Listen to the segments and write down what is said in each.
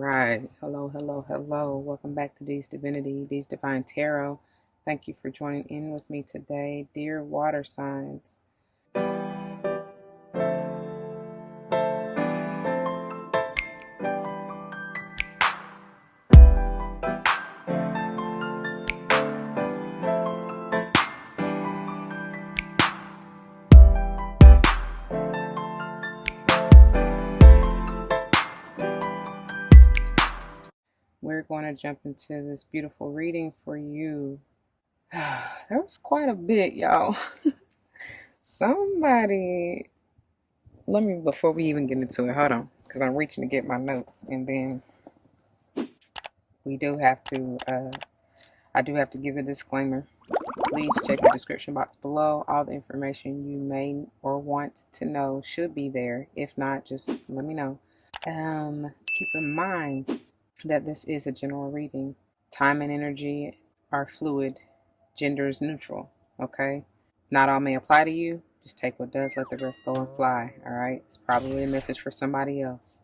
right. Hello, hello, hello. Welcome back to D's Divinity, D's Divine Tarot. Thank you for joining in with me today, dear water signs. We're going to jump into this beautiful reading for you. There was quite a bit, y'all. Somebody, before we even get into it, hold on, because I'm reaching to get my notes, and then we do have to, I do have to give a disclaimer. Please check the description box below. All the information you may or want to know should be there. If not, just let me know. Keep in mind that this is a general reading. Time and energy are fluid. Gender is neutral. Okay? Not all may apply to you. Just take what does, let the rest go and fly. Alright? It's probably a message for somebody else.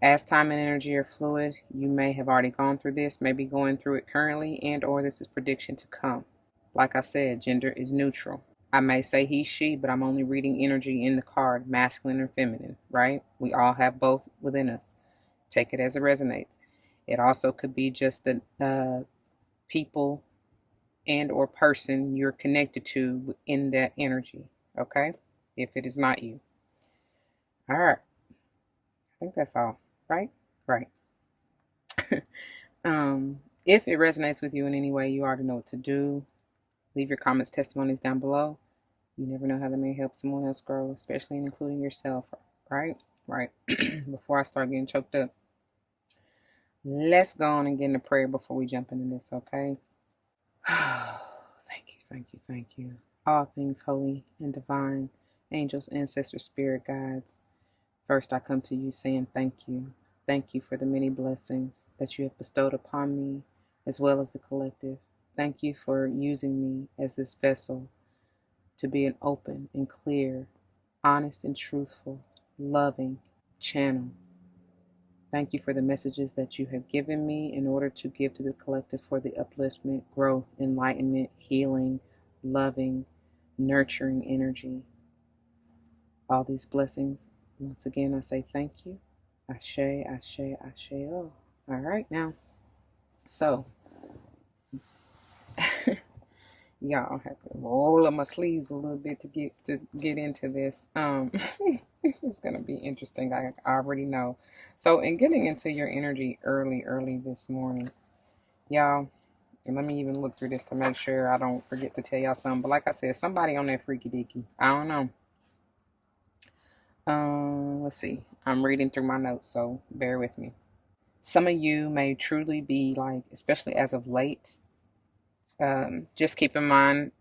As time and energy are fluid, you may have already gone through this, may be going through it currently, and or this is prediction to come. Like I said, gender is neutral. I may say he, she, but I'm only reading energy in the card, masculine or feminine, right? We all have both within us. Take it as it resonates. It also could be just the people and or person you're connected to in that energy, okay? If it is not you. All right. I think that's all, right? Right. If it resonates with you in any way, you already know what to do. Leave your comments, testimonies down below. You never know how they may help someone else grow, especially including yourself, right? Right. Before I start getting choked up, let's go on and get into prayer before we jump into this, okay? Thank you, thank you, thank you. All things holy and divine, angels, ancestors, spirit guides. First, I come to you saying thank you. Thank you for the many blessings that you have bestowed upon me, as well as the collective. Thank you for using me as this vessel to be an open and clear, honest and truthful, loving channel. Thank you for the messages that you have given me in order to give to the collective for the upliftment, growth, enlightenment, healing, loving, nurturing energy. All these blessings, once again, I say thank you. Ashe, ashe, ashe. Oh, all right now. So, y'all have to roll up my sleeves a little bit to get into this. It's gonna be interesting. I already know. So, in getting into your energy early this morning, y'all, and let me even look through this to make sure I don't forget to tell y'all something. But like I said, somebody on that freaky deaky. I don't know. Let's see. I'm reading through my notes, so bear with me. Some of you may truly be like, especially as of late. Just keep in mind,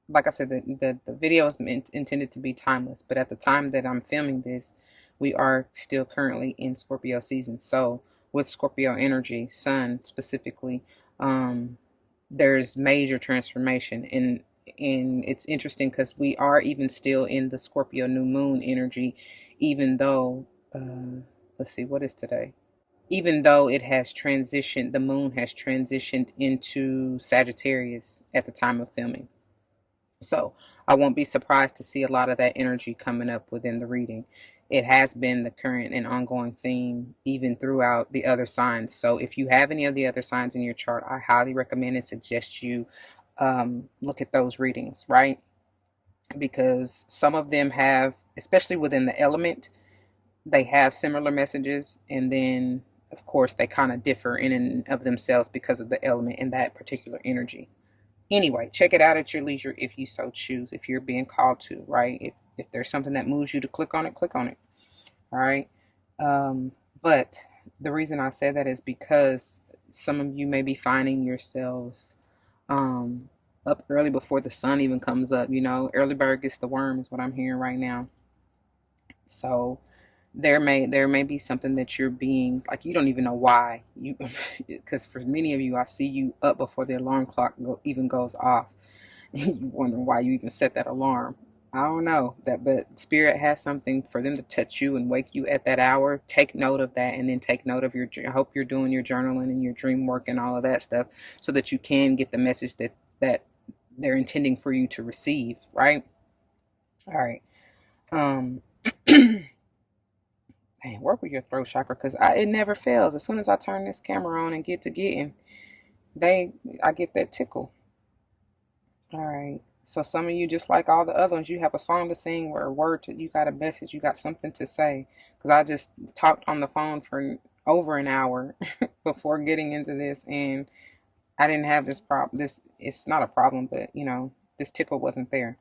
like I said, the video is intended to be timeless, but at the time that I'm filming this, we are still currently in Scorpio season. So with Scorpio energy, sun specifically, there's major transformation, and it's interesting because we are even still in the Scorpio new moon energy, even though let's see, what is today? Even though it has transitioned, the moon has transitioned into Sagittarius at the time of filming. So I won't be surprised to see a lot of that energy coming up within the reading. It has been the current and ongoing theme even throughout the other signs. So if you have any of the other signs in your chart, I highly recommend and suggest you look at those readings, right? Because some of them have, especially within the element, they have similar messages, and then of course they kind of differ in and of themselves because of the element in that particular energy. Anyway, check it out at your leisure if you so choose, if you're being called to, right? If there's something that moves you to click on it, click on it. All right. But the reason I say that is because some of you may be finding yourselves up early before the sun even comes up. You know, early bird gets the worm is what I'm hearing right now. So there may be something that you're being like, you don't even know why you, because for many of you, I see you up before the alarm clock even goes off. You wondering why you even set that alarm. I don't know that, but spirit has something for them to touch you and wake you at that hour. Take note of that, and then take note of your. I hope you're doing your journaling and your dream work and all of that stuff, so that you can get the message that they're intending for you to receive. Right. All right. Um. Man, work with your throat chakra because it never fails. As soon as I turn this camera on and get to getting, I get that tickle. All right. So some of you, just like all the other ones, you have a song to sing or a word to, you got a message, you got something to say. Because I just talked on the phone for over an hour before getting into this, and I didn't have this problem. It's not a problem, but this tickle wasn't there.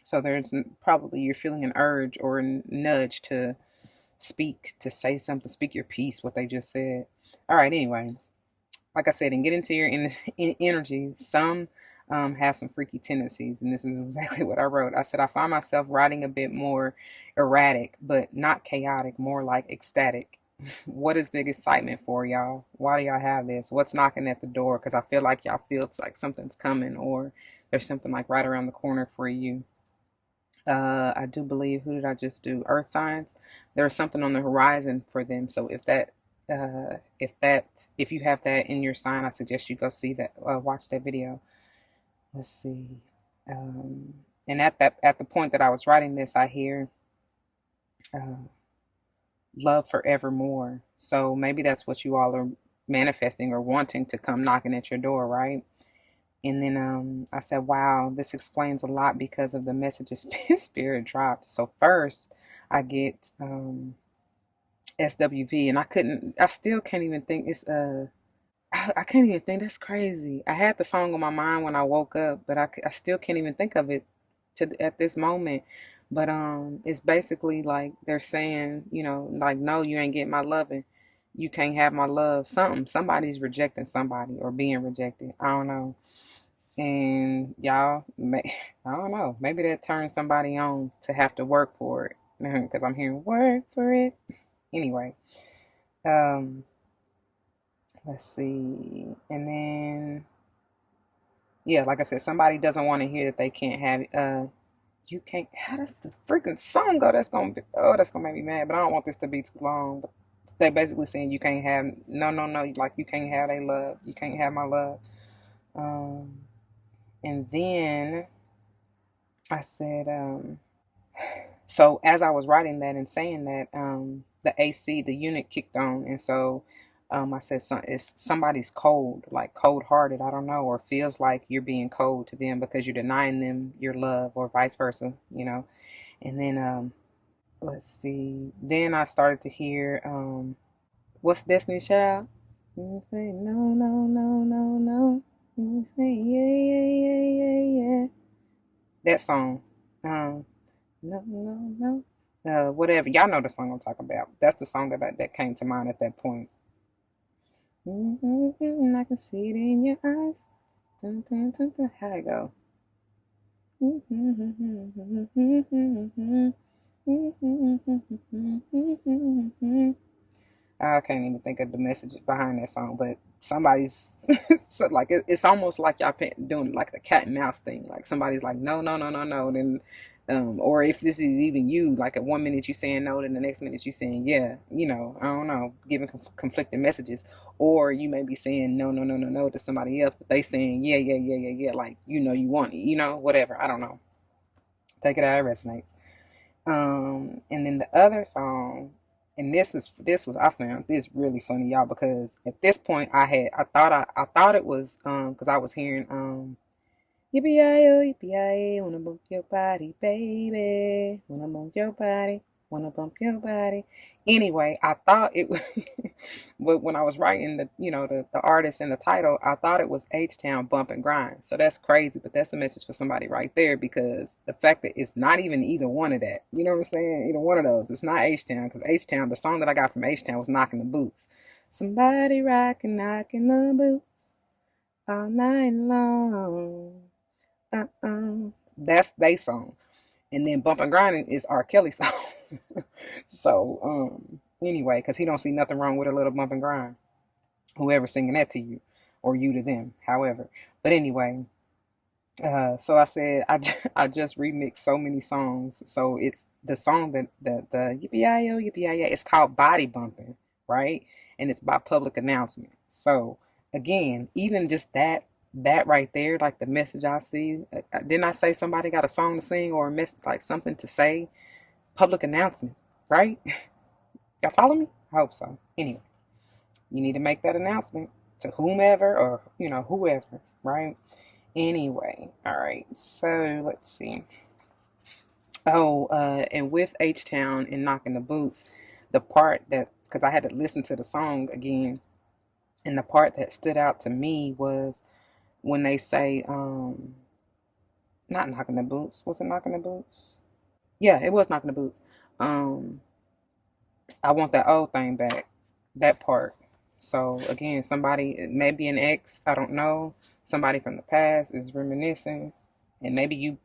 So there's probably you're feeling an urge or a nudge to speak, to say something, speak your piece, what they just said. All right. Anyway, like I said, and get into your energy. Some have some freaky tendencies, and this is exactly what I wrote. I said, I find myself writing a bit more erratic, but not chaotic, more like ecstatic. What is the excitement for, y'all? Why do y'all have this? What's knocking at the door? Because I feel like y'all feel it's like something's coming, or there's something like right around the corner for you. I do believe, who did I just do? Earth signs. There's something on the horizon for them. So if you have that in your sign, I suggest you go see that, watch that video. Let's see. And at the point that I was writing this, I hear love forevermore. So maybe that's what you all are manifesting or wanting to come knocking at your door, right? And then I said, wow, this explains a lot because of the messages Spirit dropped. So first, I get SWV, and I still can't even think I can't even think. That's crazy. I had the song on my mind when I woke up, but I still can't even think of it at this moment. But it's basically like they're saying, like, no, you ain't getting my loving. You can't have my love. Somebody's rejecting somebody or being rejected. I don't know. And y'all, I don't know. Maybe that turns somebody on to have to work for it. Because I'm hearing work for it. Anyway, um, let's see. And then, yeah, like I said, somebody doesn't want to hear that they can't have you can't. How does the freaking song go? That's gonna make me mad. But I don't want this to be too long. But they basically saying you can't have no, no, no. Like you can't have their love. You can't have my love. Um, and then I said, so as I was writing that and saying that, the AC, the unit kicked on, and so I said, it's somebody's cold, like cold hearted. I don't know, or feels like you're being cold to them because you're denying them your love, or vice versa. And then let's see. Then I started to hear what's Destiny's Child? You say no, no, no, no, no. You say yeah, yeah, yeah, yeah, yeah. That song. Um, no, no, no. Whatever. Y'all know the song I'm talking about. That's the song that came to mind at that point. I can see it in your eyes. Dun, dun, dun, dun. How it go? I can't even think of the message behind that song, but somebody's so like it's almost like y'all doing like the cat and mouse thing. Like somebody's like no, no, no, no, no. Then, or if this is even you, like at 1 minute you saying no, then the next minute you saying yeah. I don't know, giving conflicting messages, or you may be saying no, no, no, no, no to somebody else, but they saying yeah, yeah, yeah, yeah, yeah. Like you want it, whatever. I don't know. Take it how it resonates. And then the other song, and this was I found this really funny, y'all, because at this point I thought it was because I was hearing yippee-yi-yo, yippee-yi-yo, wanna bump your body, baby, wanna bump your body, wanna bump your body. Anyway, I thought it was, but when I was writing the artist and the title, I thought it was H-Town Bump and Grind. So that's crazy, but that's a message for somebody right there, because the fact that it's not even either one of that, you know what I'm saying? Either one of those. It's not H-Town, because H-Town, the song that I got from H-Town was Knocking the Boots. Somebody rockin', knocking the boots all night long. That's they song. And then Bump and Grinding is R. Kelly song. So, anyway, because he don't see nothing wrong with a little bump and grind. Whoever's singing that to you, or you to them, however. But anyway, So I said I just remixed so many songs. So it's the song that the yippee-yi-yo, yippee-yi-yi, it's called Body Bumping, right? And it's by Public Announcement. So again, even just that right there, like the message I see, didn't I say somebody got a song to sing or a message, like something to say? Public announcement, right? Y'all follow me? I hope so. Anyway, you need to make that announcement to whomever or whoever, right? Anyway, all right. So let's see. Oh, and with H Town and Knocking the Boots, the part that, because I had to listen to the song again, and the part that stood out to me was when they say, not Knocking the Boots. Was it Knocking the Boots? Yeah, it was Knocking the Boots. Um, I want that old thing back. That part. So again, somebody, maybe an ex, I don't know. Somebody from the past is reminiscing, and maybe you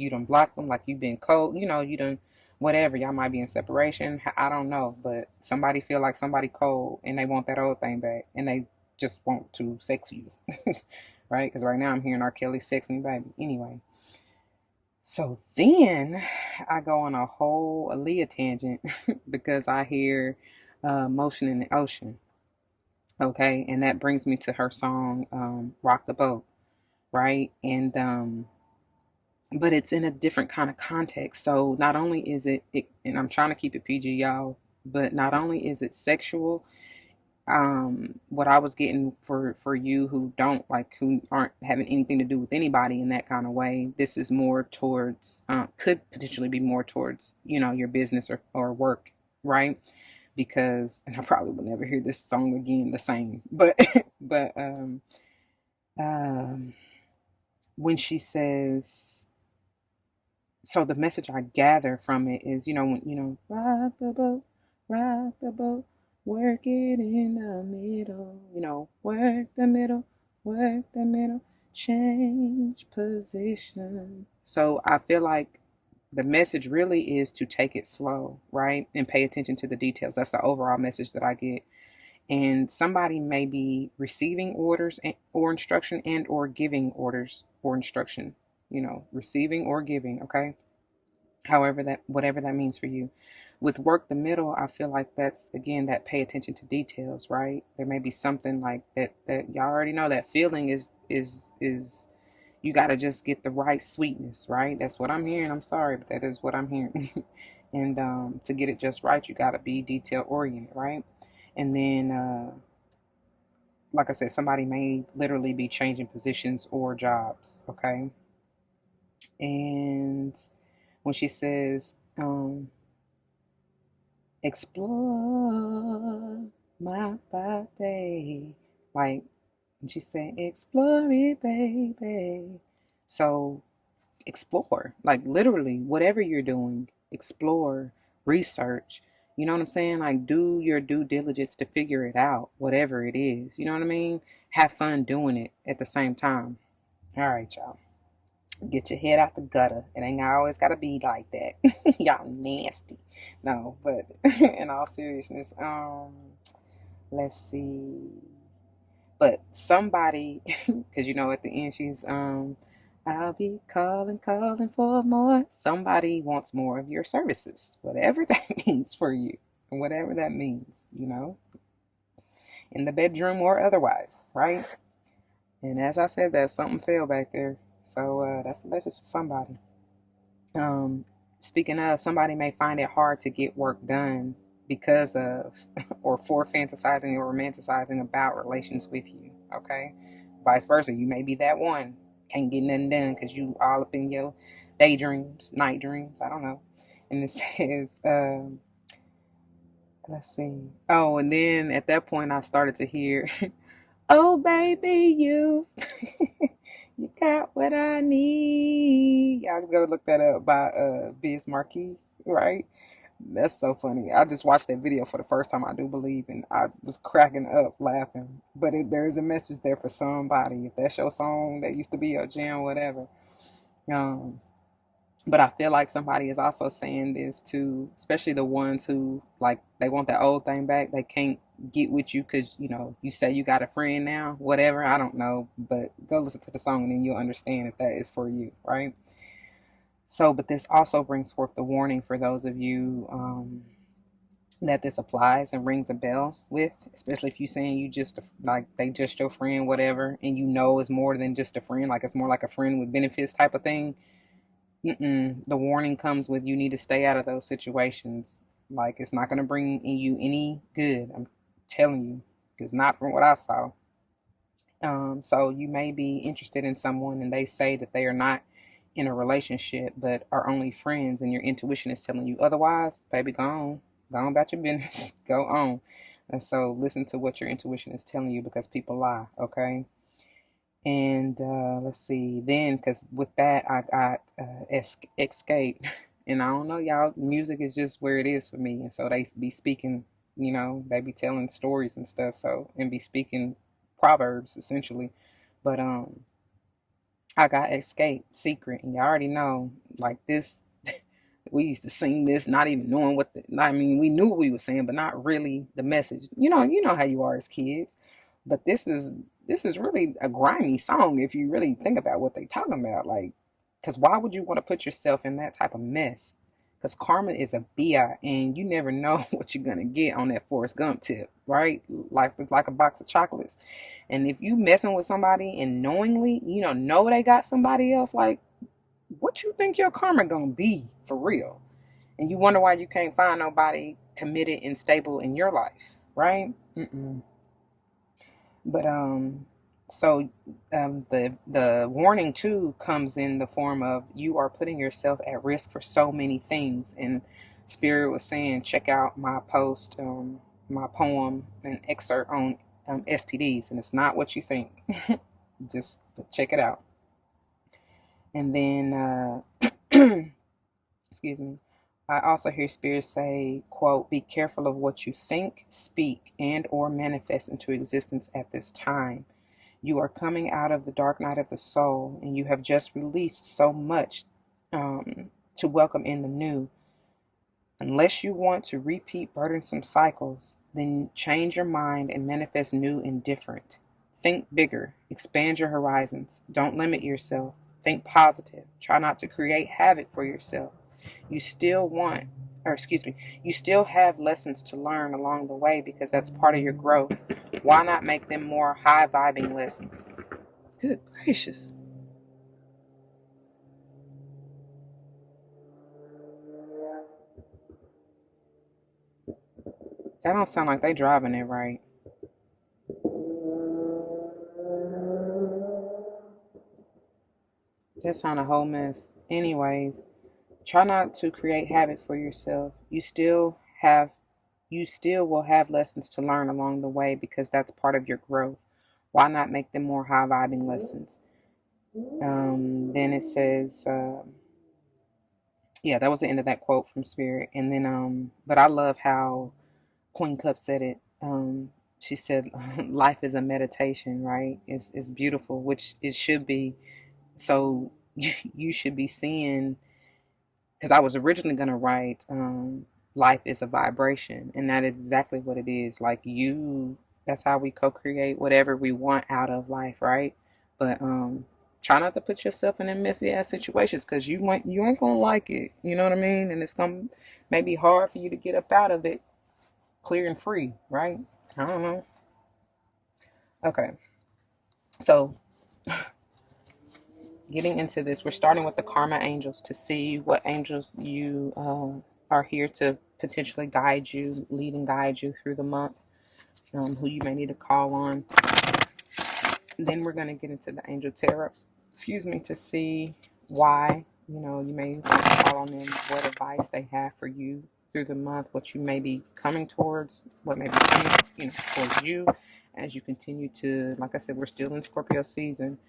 done blocked them, like you've been cold. You done whatever. Y'all might be in separation. I don't know, but somebody feel like somebody cold, and they want that old thing back, and they just want to sex you, right? Because right now I'm hearing R. Kelly "Sex Me, Baby." Anyway, so then I go on a whole Aaliyah tangent because I hear Motion in the Ocean. Okay. And that brings me to her song, Rock the Boat. Right. But it's in a different kind of context. So not only is it, and I'm trying to keep it PG, y'all, but not only is it sexual, what I was getting for you who aren't having anything to do with anybody in that kind of way, this is more towards could potentially be more towards your business or work, right? Because, and I probably will never hear this song again the same, but but um when she says, so the message I gather from it is, when, rock the boat, work it in the middle, work the middle, change position. So I feel like the message really is to take it slow, right? And pay attention to the details. That's the overall message that I get. And somebody may be receiving orders or instruction and or giving orders or instruction, receiving or giving, okay? However that, whatever that means for you. With work the middle, I feel like that's again that pay attention to details, right? There may be something like that y'all already know, that feeling is you got to just get the right sweetness, right? That's what I'm hearing. I'm sorry, but that is what I'm hearing. And to get it just right, you got to be detail oriented, right? And then like I said, somebody may literally be changing positions or jobs, okay? And when she says, explore my body, like when she said, explore it, baby. So explore, like literally, whatever you're doing, explore, research. You know what I'm saying? Like, do your due diligence to figure it out, whatever it is. You know what I mean? Have fun doing it at the same time. All right, y'all. Get your head out the gutter. It ain't always got to be like that. Y'all nasty. No, but in all seriousness, let's see. But somebody, because at the end she's I'll be calling for more. Somebody wants more of your services, whatever that means for you, and whatever that means, in the bedroom or otherwise, right? And as I said, that something fell back there, so that's a message for somebody. Um, Speaking of, somebody may find it hard to get work done because of or for fantasizing or romanticizing about relations with you. Okay, vice versa, you may be that one can't get nothing done because you all up in your daydreams, night dreams. I don't know. And it says, let's see. Oh, and then at that point, I started to hear, "Oh, baby, you." You got what I need. Y'all go look that up by Biz Marquis, right? That's so funny. I just watched that video for the first time, I do believe, and I was cracking up laughing. But there is a message there for somebody. If that's your song, that used to be your jam, whatever. Um, but I feel like somebody is also saying this to, especially the ones who like they want that old thing back. get with you because, you say you got a friend now, whatever. I don't know. But go listen to the song and then you'll understand if that is for you, right? So, but this also brings forth the warning for those of you that this applies and rings a bell with, especially if you're saying you just like they just your friend, whatever, and it's more than just a friend, like it's more like a friend with benefits type of thing. The warning comes with you need to stay out of those situations. Like it's not going to bring you any good. I'm telling you, it's not from what I saw. So you may be interested in someone and they say that they are not in a relationship but are only friends, and your intuition is telling you otherwise. Baby, go on about your business. Go on. And so listen to what your intuition is telling you, because people lie, okay? And let's see, then, because with that I got escape. And I don't know, y'all, music is just where it is for me. And so they be speaking, they be telling stories and stuff, so, and be speaking proverbs essentially. But I got escape, secret, and you already know, like this. We used to sing this, not even knowing we knew what we were saying, but not really the message. You know how you are as kids. But this is really a grimy song if you really think about what they talking about. Like, because why would you want to put yourself in that type of mess? Because karma is a bi, and you never know what you're gonna get on that Forrest Gump tip, right? Like a box of chocolates. And if you messing with somebody and knowingly, know they got somebody else, like, what you think your karma gonna be for real? And you wonder why you can't find nobody committed and stable in your life, right? But so the warning too comes in the form of you are putting yourself at risk for so many things. And Spirit was saying, check out my post, my poem, an excerpt on STDs, and it's not what you think. Just check it out. And then, excuse me, I also hear Spirit say, quote, be careful of what you think, speak, and or manifest into existence at this time. You are coming out of the dark night of the soul, and you have just released so much to welcome in the new. Unless you want to repeat burdensome cycles, then change your mind and manifest new and different. Think bigger, expand your horizons, don't limit yourself. Think positive. Try not to create havoc for yourself. You still have lessons to learn along the way, because that's part of your growth. Why not make them more high vibing lessons? Good gracious. That don't sound like they driving it right. That sound a whole mess. Anyways, try not to create havoc for yourself. You still will have lessons to learn along the way, because that's part of your growth. Why not make them more high vibing lessons? Then it says, yeah, that was the end of that quote from Spirit. And then, but I love how Queen Cup said it. She said, life is a meditation, right? It's beautiful, which it should be. So you should be seeing, because I was originally going to write, life is a vibration, and that is exactly what it is. Like that's how we co-create whatever we want out of life, right? But try not to put yourself in a messy ass situations, because you ain't gonna like it, you know what I mean? And it's gonna maybe hard for you to get up out of it clear and free, right? I don't know. Okay, so getting into this, we're starting with the karma angels to see what angels you are here to potentially guide you, lead and guide you through the month, who you may need to call on. Then we're going to get into the angel tarot, to see why, you may want to call on them, what advice they have for you through the month, what you may be coming towards, what may be coming, towards you as you continue to, like I said, we're still in Scorpio season,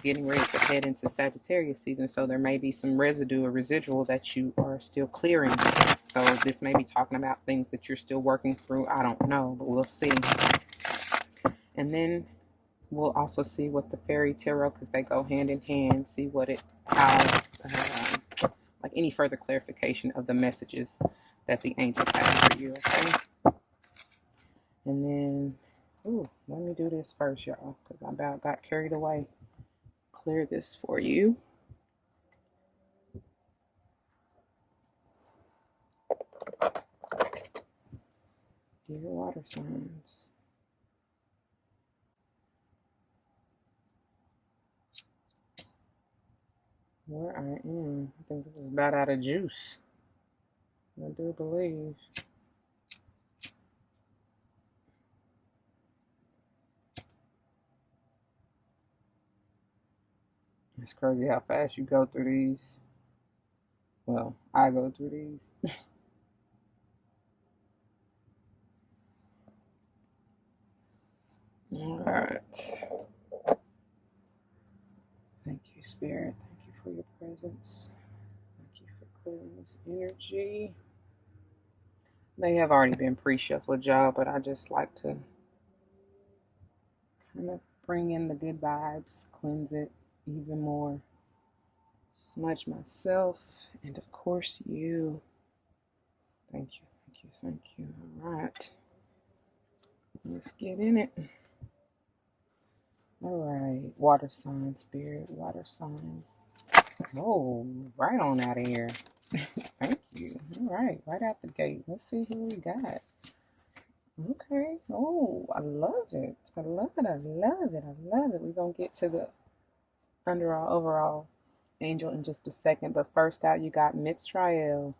getting ready to head into Sagittarius season. So there may be some residue or residual that you are still clearing. So this may be talking about things that you're still working through. I don't know, but we'll see. And then we'll also see what the fairy tarot, because they go hand in hand, see like any further clarification of the messages that the angels have for you, okay? And then, ooh, let me do this first, y'all, because I about got carried away. Clear this for you. Dear water signs. Where I am, I think this is about out of juice. I do believe. It's crazy how fast you go through these. Well, I go through these. All right. Thank you, Spirit. Thank you for your presence. Thank you for clearing this energy. They have already been pre-shuffled, y'all, but I just like to kind of bring in the good vibes, cleanse it even more, smudge myself, and of course you. Thank you, thank you, thank you. All right, let's get in it. All right, water signs, Spirit, water signs. Oh, right on out of here. Thank you. All right out the gate. Let's see who we got. Okay. Oh, I love it. I love it. I love it. I love it. We're going to get to the overall angel in just a second. But first out, you got Mitzrael.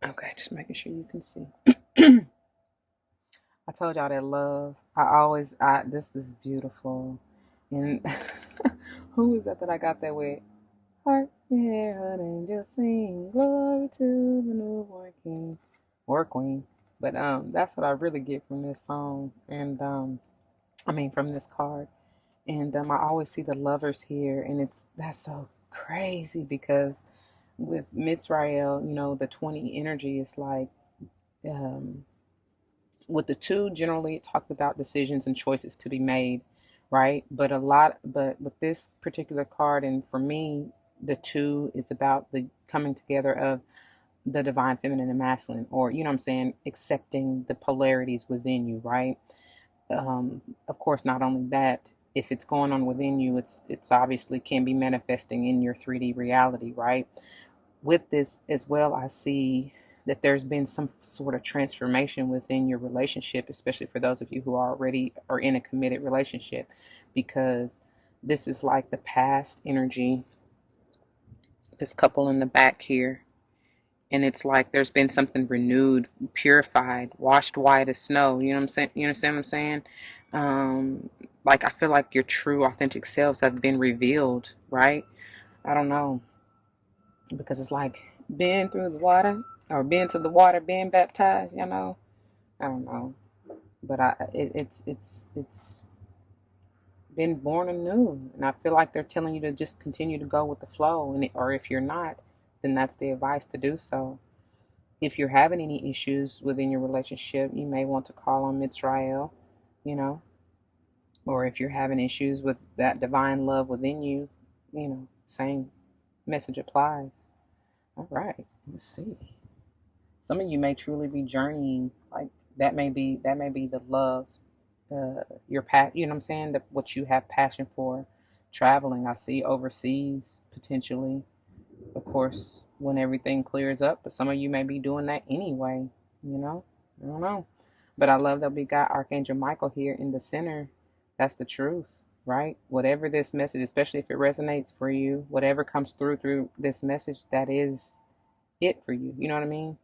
Okay, just making sure you can see. I told y'all that love. This is beautiful. And who is that I got that with? Heart, yeah, angel sing, glory to the newborn king or queen. But that's what I really get from this song, and from this card. And I always see the lovers here, and that's so crazy because with Mitzrael, the 20 energy is like um, with the two, generally it talks about decisions and choices to be made, right? But with this particular card, and for me, the two is about the coming together of the divine feminine and masculine, or you know what I'm saying, accepting the polarities within you, right? Of course, not only that, if it's going on within you, it's obviously can be manifesting in your 3D reality, right? With this as well, I see that there's been some sort of transformation within your relationship, especially for those of you who already are in a committed relationship, because this is like the past energy, this couple in the back here. And it's like there's been something renewed, purified, washed white as snow. You know what I'm saying? You understand what I'm saying? Like I feel like your true, authentic selves have been revealed, right? I don't know, because it's like been through the water or been to the water, being baptized. I don't know, but it's been born anew, and I feel like they're telling you to just continue to go with the flow, or if you're not, then that's the advice to do so. If you're having any issues within your relationship, you may want to call on Mitzrael, you know, or if you're having issues with that divine love within you, same message applies. All right, let's see. Some of you may truly be journeying, like that may be the love, your you know what I'm saying, what you have passion for. Traveling, I see overseas potentially, of course, when everything clears up. But some of you may be doing that anyway, you know? I don't know. But I love that we got Archangel Michael here in the center. That's the truth, right? Whatever this message, especially if it resonates for you, whatever comes through this message, that is it for you. You know what I mean?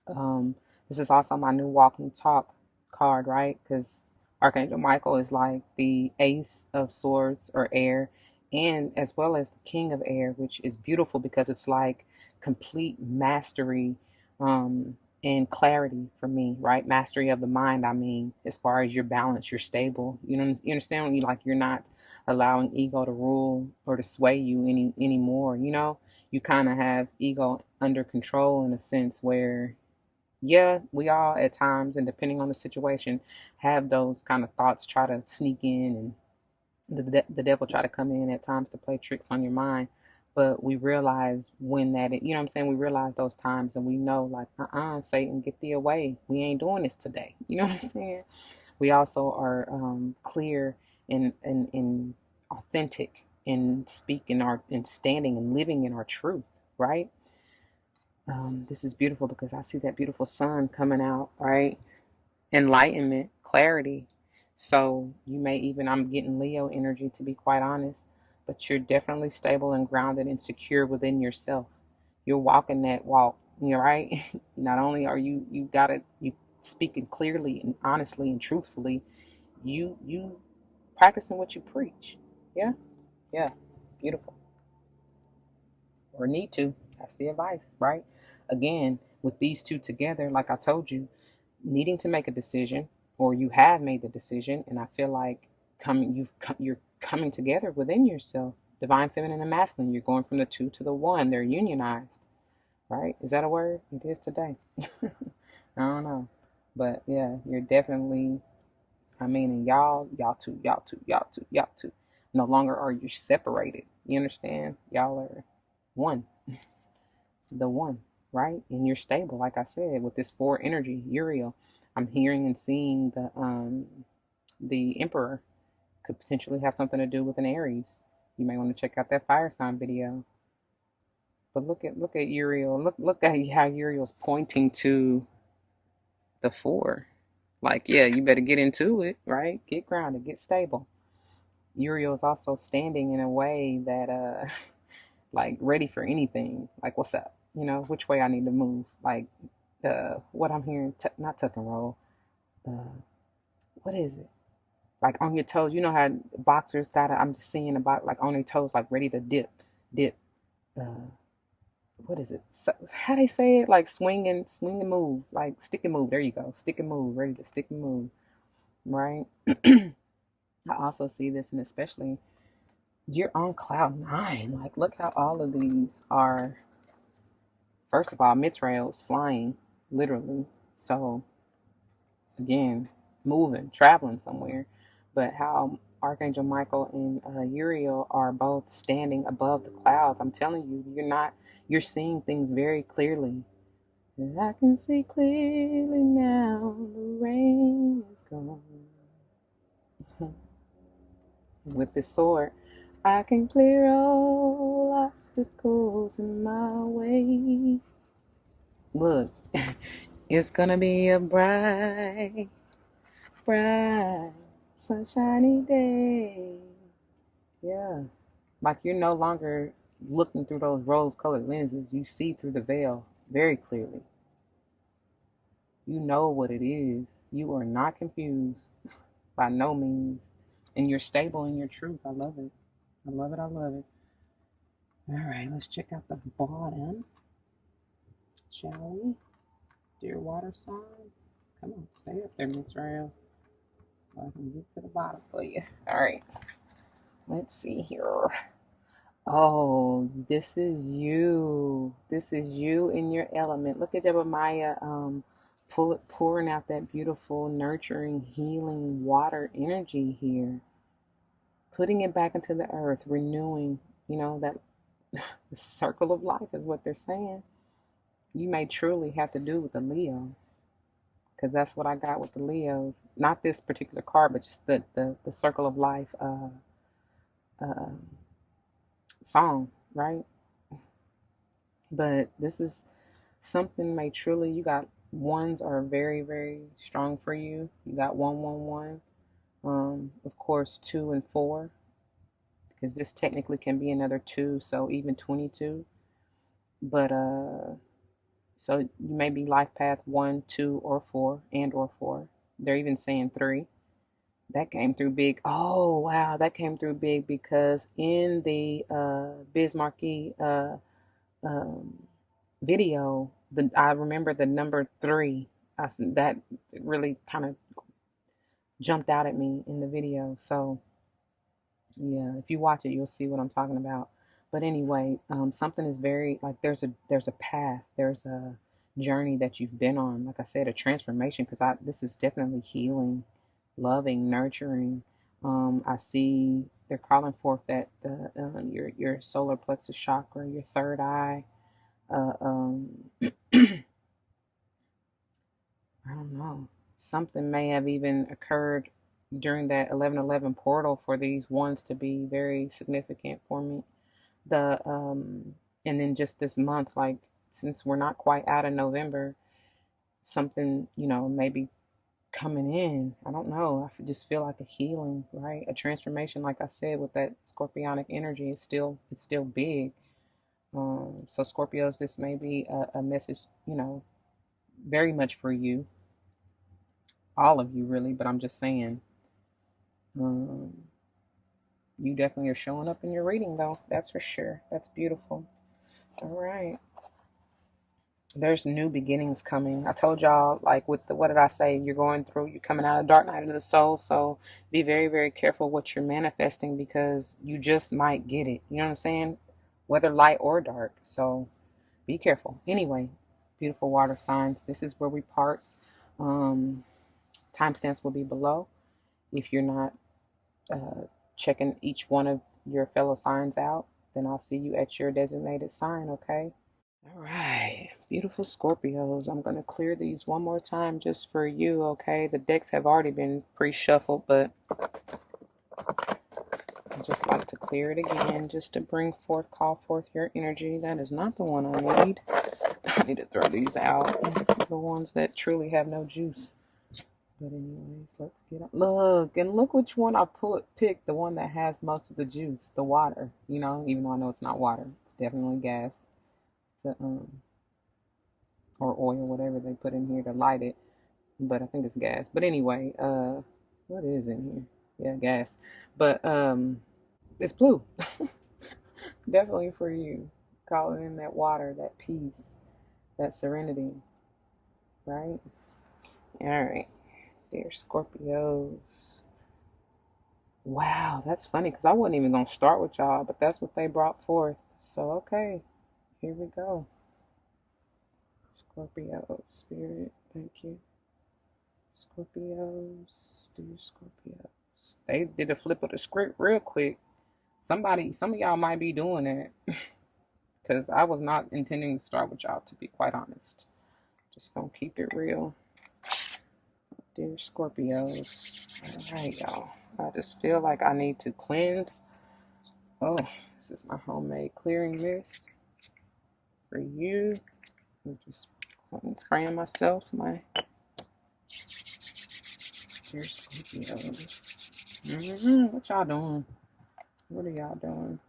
Um, this is also my new walking talk card, right? Because Archangel Michael is like the ace of swords or air, and as well as the king of air, which is beautiful because it's like complete mastery and clarity for me, right? Mastery of the mind, I mean, as far as your balance, you're stable. You understand when you're not allowing ego to rule or to sway you anymore. You kind of have ego under control in a sense where, yeah, we all at times, and depending on the situation, have those kind of thoughts try to sneak in, and the devil try to come in at times to play tricks on your mind. But we realize when that, you know what I'm saying? We realize those times and we know, like, Satan, get thee away. We ain't doing this today. You know what I'm saying? We also are clear and authentic and speaking our and standing and living in our truth, right? This is beautiful because I see that beautiful sun coming out, right? Enlightenment, clarity. So you may even, I'm getting Leo energy to be quite honest, but you're definitely stable and grounded and secure within yourself. You're walking that walk, you're right. Not only are you speaking clearly and honestly and truthfully, you practicing what you preach. Yeah, yeah, beautiful. Or need to. That's the advice, right? Again, with these two together, like I told you, needing to make a decision, or you have made the decision, and I feel like you're coming together within yourself. Divine feminine and masculine. You're going from the two to the one. They're unionized, right? Is that a word? It is today. I don't know, but yeah, you're definitely. I mean, and y'all two. No longer are you separated. You understand? Y'all are one, the one, right? And you're stable, like I said, with this four energy, Uriel. I'm hearing and seeing the Emperor could potentially have something to do with an Aries. You may want to check out that fire sign video. But look at Uriel. Look at how Uriel's pointing to the four. Like, yeah, you better get into it, right? Get grounded, get stable. Uriel is also standing in a way that like ready for anything. Like, what's up? You know, which way I need to move. Like, what I'm hearing, not tuck and roll. Uh, what is it? Like on your toes. You know how boxers gotta. I'm just seeing about like on their toes, like ready to dip. Uh, what is it? So, how they say it? Like swing and move. Like stick and move. There you go. Stick and move. Ready to stick and move. Right. I also see this, and especially you're on cloud nine. Like, look how all of these are. First of all, Mitrails flying, literally. So, again, moving, traveling somewhere. But how Archangel Michael and Uriel are both standing above the clouds. I'm telling you, you're seeing things very clearly. And I can see clearly now the rain is gone. With this sword, I can clear all obstacles in my way. Look, it's gonna be a bright, bright, sunshiny day. Yeah. Like you're no longer looking through those rose colored lenses. You see through the veil very clearly. You know what it is. You are not confused by no means. And you're stable in your truth. I love it. I love it. I love it. All right, let's check out the bottom, shall we? Dear water signs. Come on, stay up there, Miss Rail. So I can get to the bottom for you. All right. Let's see here. Oh, this is you. This is you in your element. Look at Jeremiah pouring out that beautiful, nurturing, healing water energy here. Putting it back into the earth, renewing, that the circle of life is what they're saying. You may truly have to do with the Leo. Because that's what I got with the Leos. Not this particular card, but just the circle of life uh, song, right? But this is something may truly, you got ones are very, very strong for you. You got 111. Of course, 2 and 4, because this technically can be another 2, so even 22. But so you may be life path 1, 2, or 4, and or 4. They're even saying 3. That came through big. Oh wow, that came through big because in the Bismarcky video, I remember the number 3. That really kind of jumped out at me in the video. So yeah, if you watch it, you'll see what I'm talking about. But anyway, something is very like there's a path, there's a journey that you've been on. Like I said, a transformation because this is definitely healing, loving, nurturing. I see They're calling forth that your solar plexus chakra, your third eye. Uh, um, I don't know. Something may have even occurred during that 1111 portal for these ones to be very significant for me. The and then just this month, like since we're not quite out of November, something maybe coming in. I don't know. Just feel like a healing, right? A transformation, like I said, with that scorpionic energy. It's still big. So Scorpios, this may be a message, very much for you, all of you, really. But I'm just saying, um, you definitely are showing up in your reading, though. That's for sure. That's beautiful. All right. There's new beginnings coming. I told y'all, like with the, what did I say? You're coming out of the dark night of the soul. So be very, very careful what you're manifesting because you just might get it. You know what I'm saying? Whether light or dark. So be careful. Anyway, beautiful water signs. This is where we part. Timestamps will be below. If you're not checking each one of your fellow signs out, then I'll see you at your designated sign, okay? All right, beautiful Scorpios. I'm going to clear these one more time just for you, okay? The decks have already been pre-shuffled, but I just like to clear it again just to call forth your energy. That is not the one I need. I need to throw these out. The ones that truly have no juice. But anyways, let's get up. Look which one I picked, the one that has most of the juice, the water. Even though I know it's not water. It's definitely gas. To, or oil, whatever they put in here to light it. But I think it's gas. But anyway, what is in here? Yeah, gas. But it's blue. Definitely for you. Calling in that water, that peace, that serenity. Right? Alright. Dear Scorpios. Wow, that's funny because I wasn't even gonna start with y'all, but that's what they brought forth. So okay, here we go. Scorpio Spirit, thank you. Scorpios, dear Scorpios. They did a flip of the script real quick. Some of y'all might be doing that. Because I was not intending to start with y'all, to be quite honest. Just gonna keep it real. Dear Scorpios. Alright, y'all. I just feel like I need to cleanse. Oh, this is my homemade clearing mist. For you. I'm just spraying myself, my dear Scorpios. What y'all doing? What are y'all doing?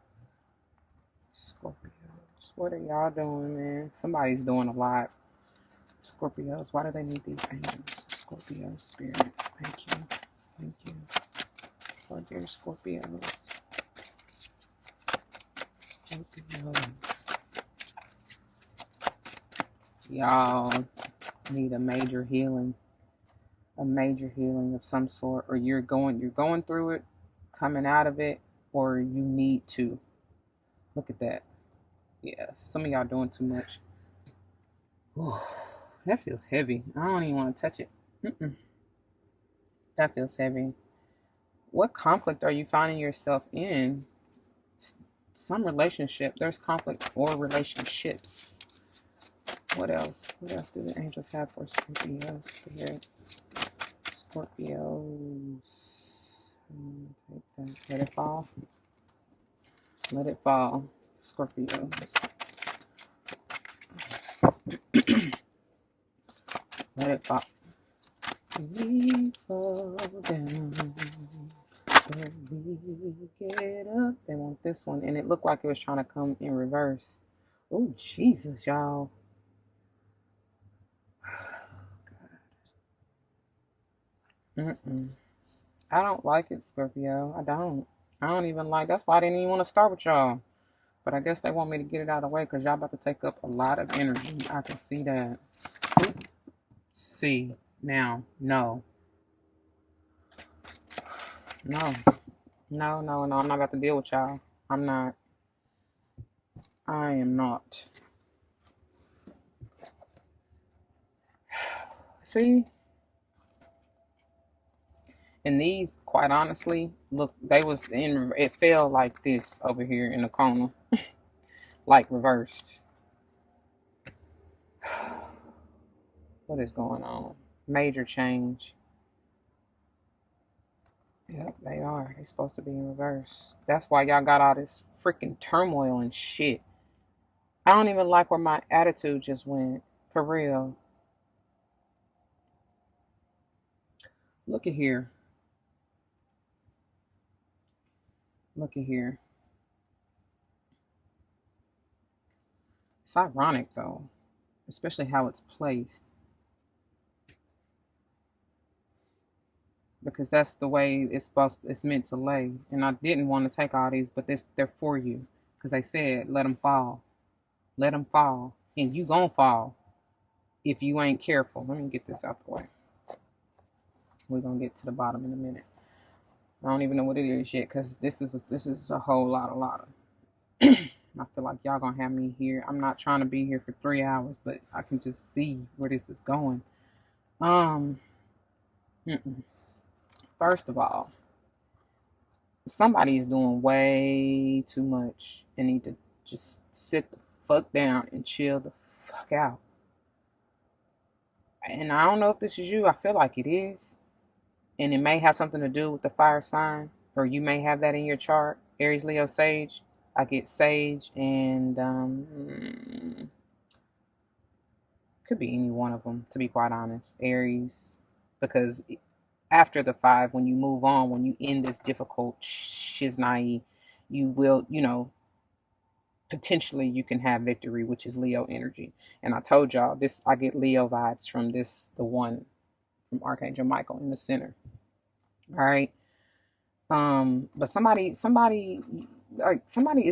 Scorpios. What are y'all doing, man? Somebody's doing a lot. Scorpios. Why do they need these angels? Scorpio Spirit. Thank you. Thank you. For dear Scorpios. Scorpios. Y'all need a major healing. A major healing of some sort. Or you're going through it, coming out of it, or you need to. Look at that. Yeah, some of y'all doing too much. Ooh, that feels heavy. I don't even want to touch it. That feels heavy. What conflict are you finding yourself in? Some relationship. There's conflict or relationships. What else? What else do the angels have for Scorpios? Spirit. Scorpios. Let it fall. Let it fall. Scorpios. Let it fall. We fall down, but we get up. They want this one, and it looked like it was trying to come in reverse. Oh, Jesus, y'all. I don't like it, Scorpio. I don't. I don't even like. That's why I didn't even want to start with y'all. But I guess they want me to get it out of the way because y'all about to take up a lot of energy. I can see that. See now, no. No. No, no, no. I'm not about to deal with y'all. I'm not. I am not. See? And these, quite honestly, look, they was in, it fell like this over here in the corner, like reversed. What is going on? Major change. Yep, they are. They supposed to be in reverse. That's why y'all got all this freaking turmoil and shit. I don't even like where my attitude just went. For real. Look at here. Look at here. It's ironic though, especially how it's placed. Because that's the way it's meant to lay. And I didn't want to take all these, but they're for you. Because they said, let them fall. Let them fall. And you gonna fall if you ain't careful. Let me get this out the way. We're gonna get to the bottom in a minute. I don't even know what it is yet, because this is a whole lot of. I feel like y'all gonna have me here. I'm not trying to be here for 3 hours, but I can just see where this is going. Um, First of all, somebody is doing way too much and need to just sit the fuck down and chill the fuck out. And I don't know if this is you. I feel like it is. And it may have something to do with the fire sign, or you may have that in your chart. Aries, Leo, Sage. I get Sage and could be any one of them, to be quite honest. Aries, because after the 5, when you move on, when you end this difficult shiznai, you will, potentially you can have victory, which is Leo energy. And I told y'all this, I get Leo vibes from this, the one from Archangel Michael in the center. All right. But somebody is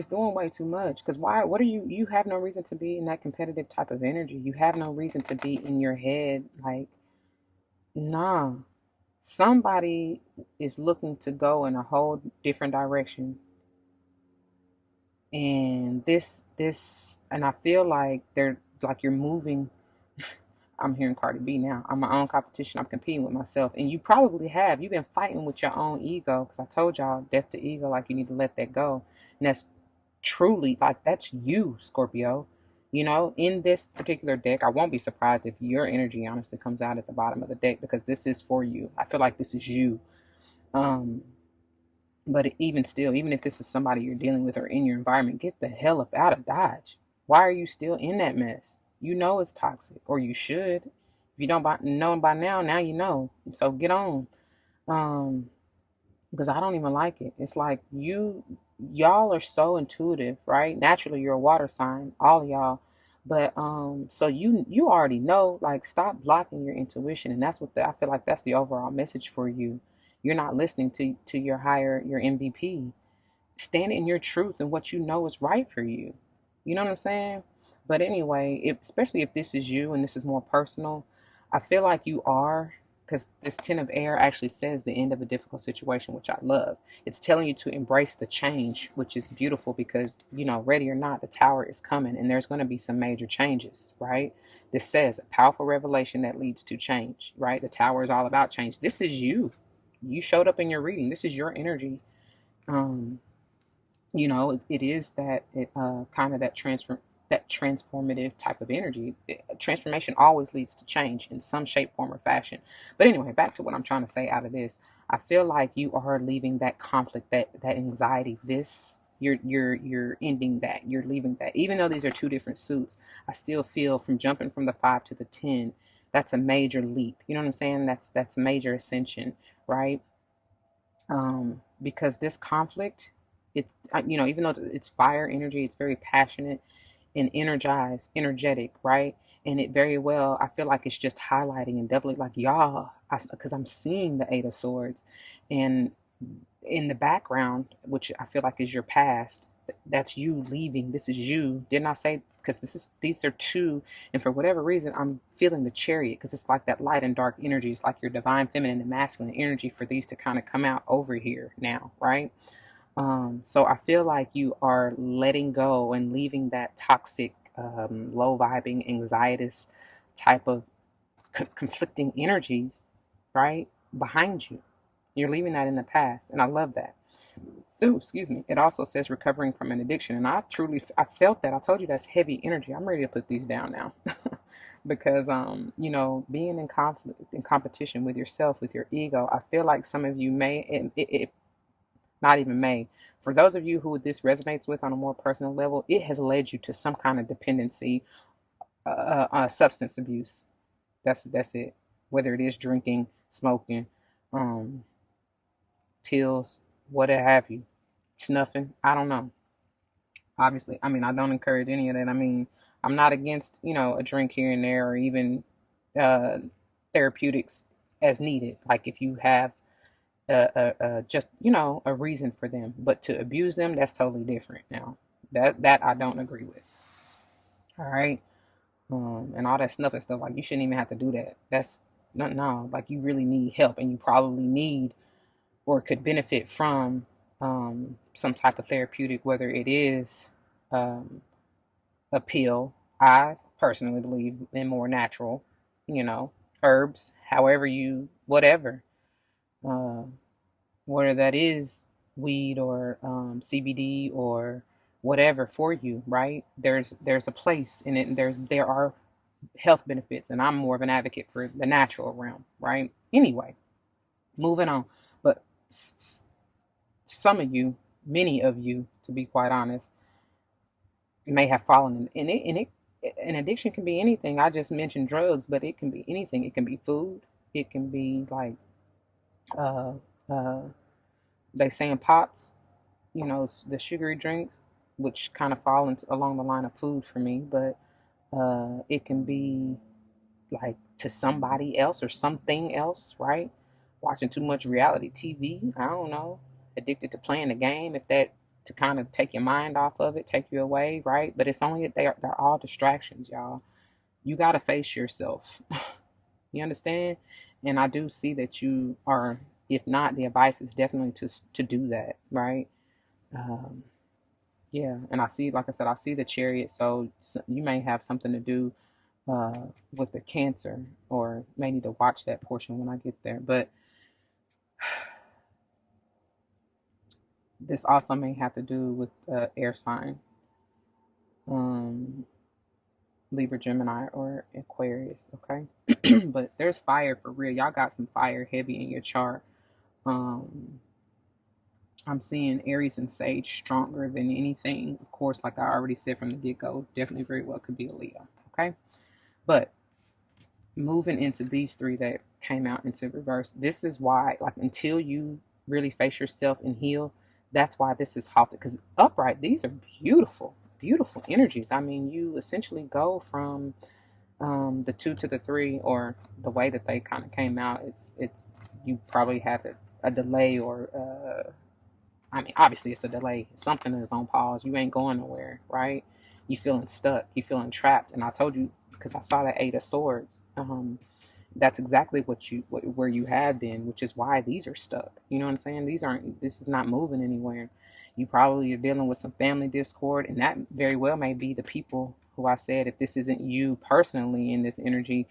doing way too much. Because why? What are you have no reason to be in that competitive type of energy. You have no reason to be in your head like, nah. Somebody is looking to go in a whole different direction. And and I feel like they're like you're moving. I'm hearing Cardi B now. I'm my own competition. I'm competing with myself. And you probably have. You've been fighting with your own ego. Because I told y'all, death to ego, like you need to let that go. And that's truly, like, that's you, Scorpio. In this particular deck, I won't be surprised if your energy honestly comes out at the bottom of the deck, because this is for you. I feel like this is you. Um, but even still, even if this is somebody you're dealing with or in your environment, get the hell up out of Dodge. Why are you still in that mess? You know it's toxic, or you should. If you don't know by now you know. So get on. Because I don't even like it. It's like y'all are so intuitive, right? Naturally, you're a water sign, all of y'all. But so you already know. Like, stop blocking your intuition, and that's what I feel like that's the overall message for you. You're not listening to your MVP. Stand in your truth and what you know is right for you. You know what I'm saying? But anyway, especially if this is you and this is more personal, I feel like you are, because this 10 of air actually says the end of a difficult situation, which I love. It's telling you to embrace the change, which is beautiful because, ready or not, the tower is coming and there's going to be some major changes, right? This says a powerful revelation that leads to change, right? The tower is all about change. This is you. You showed up in your reading. This is your energy. Um, it is that kind of that transformative type of energy. Transformation always leads to change in some shape, form, or fashion. But anyway, back to what I'm trying to say out of this. I feel like you are leaving that conflict, that anxiety. You're ending that. You're leaving that. Even though these are two different suits, I still feel from jumping from the 5 to the 10, that's a major leap. You know what I'm saying? That's major ascension, right? Because this conflict, it's even though it's fire energy, it's very passionate and energetic, right? And it very well, I feel like it's just highlighting and doubly like y'all, because I'm seeing the 8 of Swords, and in the background, which I feel like is your past. That's you leaving. This is you. Didn't I say? Because these are two, and for whatever reason, I'm feeling the Chariot, because it's like that light and dark energy. It's like your divine feminine and masculine energy for these to kind of come out over here now, right? So I feel like you are letting go and leaving that toxic, low vibing, anxietous type of conflicting energies, right, behind you. You're leaving that in the past, and I love that. Ooh, excuse me. It also says recovering from an addiction, and I felt that. I told you that's heavy energy. I'm ready to put these down now, because being in conflict, in competition with yourself, with your ego. I feel like some of you may, it not even may. For those of you who this resonates with on a more personal level, it has led you to some kind of dependency, substance abuse. That's it. Whether it is drinking, smoking, um, pills, whatever have you, snuffing. I don't know. Obviously, I mean, I don't encourage any of that. I mean, I'm not against a drink here and there, or even uh, therapeutics as needed. Like if you have just a reason for them, but to abuse them, that's totally different. Now that I don't agree with. All right, and all that snuff and stuff, like you shouldn't even have to do that. That's not, no, like you really need help, and you probably need or could benefit from some type of therapeutic, whether it is um, a pill. I personally believe in more natural, you know, herbs, however you, whatever, uh, whether that is weed or CBD or whatever for you, right? There's a place in it, and there are health benefits, and I'm more of an advocate for the natural realm, right? Anyway, moving on, but some of you, many of you, to be quite honest, may have fallen an addiction can be anything. I just mentioned drugs, but it can be anything. It can be food. It can be like uh, uh, they say in pops, the sugary drinks, which kind of fall into, along the line of food for me. But it can be like to somebody else or something else, right? Watching too much reality TV. I don't know. Addicted to playing the game. If that to kind of take your mind off of it, take you away, right? But it's only they're all distractions, y'all. You gotta face yourself. You understand? And I do see that you are. If not, the advice is definitely to do that, right? Um, yeah, and I see, like I said, I see the chariot. So you may have something to do with the cancer, or may need to watch that portion when I get there. But this also may have to do with air sign, um, Libra, Gemini, or Aquarius. Okay, but there's fire for real. Y'all got some fire heavy in your chart. Um, I'm seeing Aries and Sage stronger than anything. Of course, like I already said from the get go, definitely very well could be a Leo. Okay, but moving into these three that came out into reverse, this is why, like, until you really face yourself and heal, that's why this is halted. Because upright, these are beautiful, beautiful energies. I mean, you essentially go from the two to the three, or the way that they kind of came out. It's you probably have a delay, or I mean, obviously it's a delay. It's something that's on pause. You ain't going nowhere, right? You feeling stuck. You feeling trapped. And I told you, because I saw that Eight of Swords. That's exactly where you have been, which is why these are stuck. You know what I'm saying? This is not moving anywhere. You probably are dealing with some family discord, and that very well may be the people who I said, if this isn't you personally in this energy,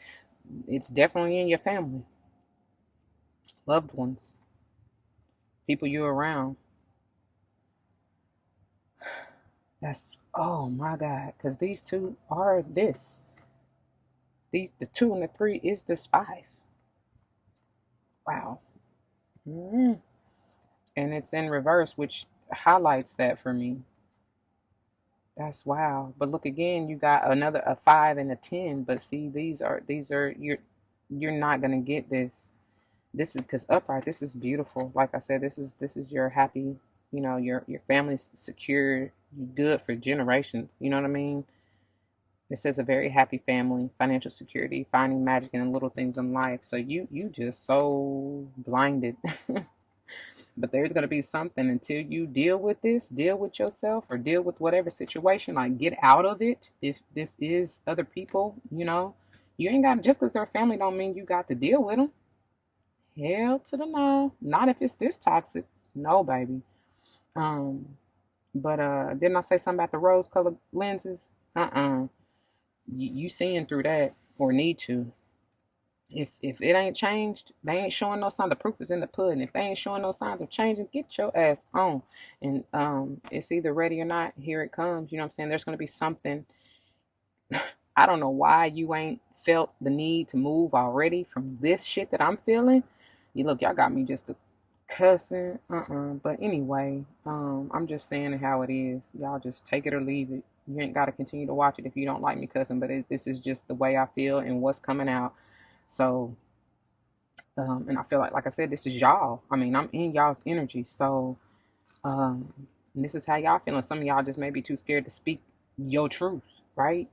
it's definitely in your family, loved ones, people you're around. That's, oh my God, because these two are this. The two and the three is this five. Wow. Mm. And it's in reverse, which highlights that for me. That's wow. But look again, you got another a 5 and a 10. But see, these are you're not gonna get this. This is because upright. This is beautiful. Like I said, this is your happy. Your family's secure. You good for generations. You know what I mean? It says a very happy family, financial security, finding magic in the little things in life. So you just so blinded. But there's going to be something until you deal with this, deal with yourself, or deal with whatever situation, like get out of it. If this is other people, you ain't got, just because they're family don't mean you got to deal with them. Hell to the no. Not if it's this toxic. No, baby. Um, but didn't I say something about the rose colored lenses? You seeing through that, or need to. If it ain't changed, they ain't showing no sign. The proof is in the pudding. If they ain't showing no signs of changing, get your ass on. And it's either ready or not. Here it comes. You know what I'm saying? There's gonna be something. I don't know why you ain't felt the need to move already from this shit that I'm feeling. You look, y'all got me just a cussing. But anyway, I'm just saying how it is. Y'all just take it or leave it. You ain't got to continue to watch it if you don't like me cussing. But this is just the way I feel and what's coming out. So, and I feel like I said, this is y'all. I mean, I'm in y'all's energy. So, um, this is how y'all feeling. Some of y'all just may be too scared to speak your truth, right?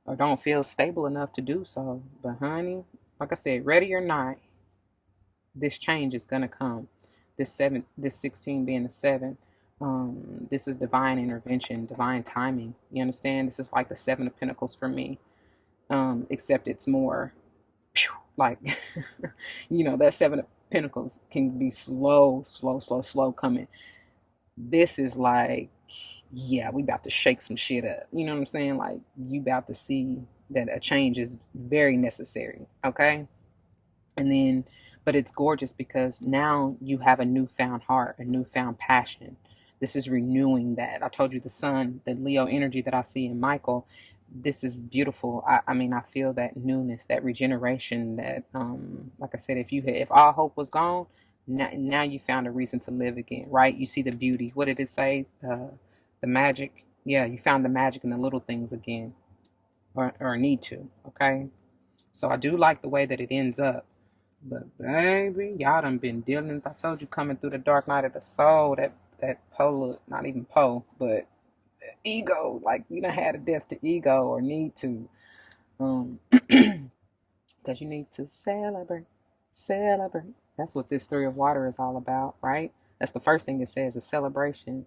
Or don't feel stable enough to do so. But honey, like I said, ready or not, this change is gonna come. This 16 being the seven. This is divine intervention, divine timing. You understand? This is like the Seven of Pentacles for me. Except it's more like that Seven of Pentacles can be slow coming. This is like, yeah, we about to shake some shit up. You know what I'm saying? Like, you about to see that a change is very necessary. Okay. And then, but it's gorgeous because now you have a newfound heart, a newfound passion. This is renewing that. I told you the sun, the Leo energy that I see in Michael. This is beautiful. I mean, I feel that newness, that regeneration. That, like I said, if all hope was gone, now you found a reason to live again, right? You see the beauty. What did it say? The magic. Yeah, you found the magic in the little things again, or need to. Okay, so I do like the way that it ends up. But baby, y'all done been dealing with, I told you, coming through the dark night of the soul, that polar, not even but ego, like you done had a death to ego or need to, because you need to celebrate. That's what this Three of Water is all about, right? That's the first thing it says, a celebration.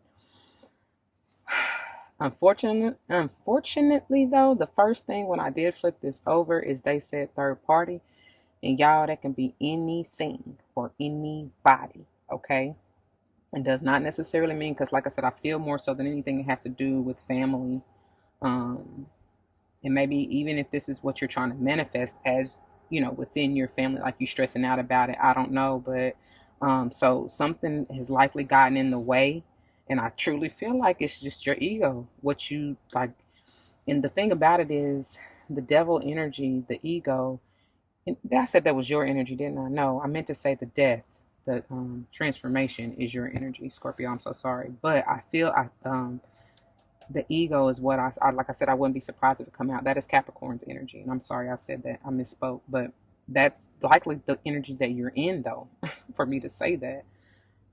Unfortunately, though, the first thing when I did flip this over is they said third party. And y'all, that can be anything or anybody, okay? It does not necessarily mean, because like I said, I feel more so than anything it has to do with family. Um, and maybe even if this is what you're trying to manifest as, within your family, like you stressing out about it, I don't know. But so something has likely gotten in the way. And I truly feel like it's just your ego, what you like. And the thing about it is the devil energy, the ego, and I said that was your energy, didn't I? No, I meant to say the death, the transformation is your energy, Scorpio. I'm so sorry, but I feel the ego is what like I said. I wouldn't be surprised if it come out. That is Capricorn's energy, and I'm sorry I said that. I misspoke, but that's likely the energy that you're in, though, for me to say that.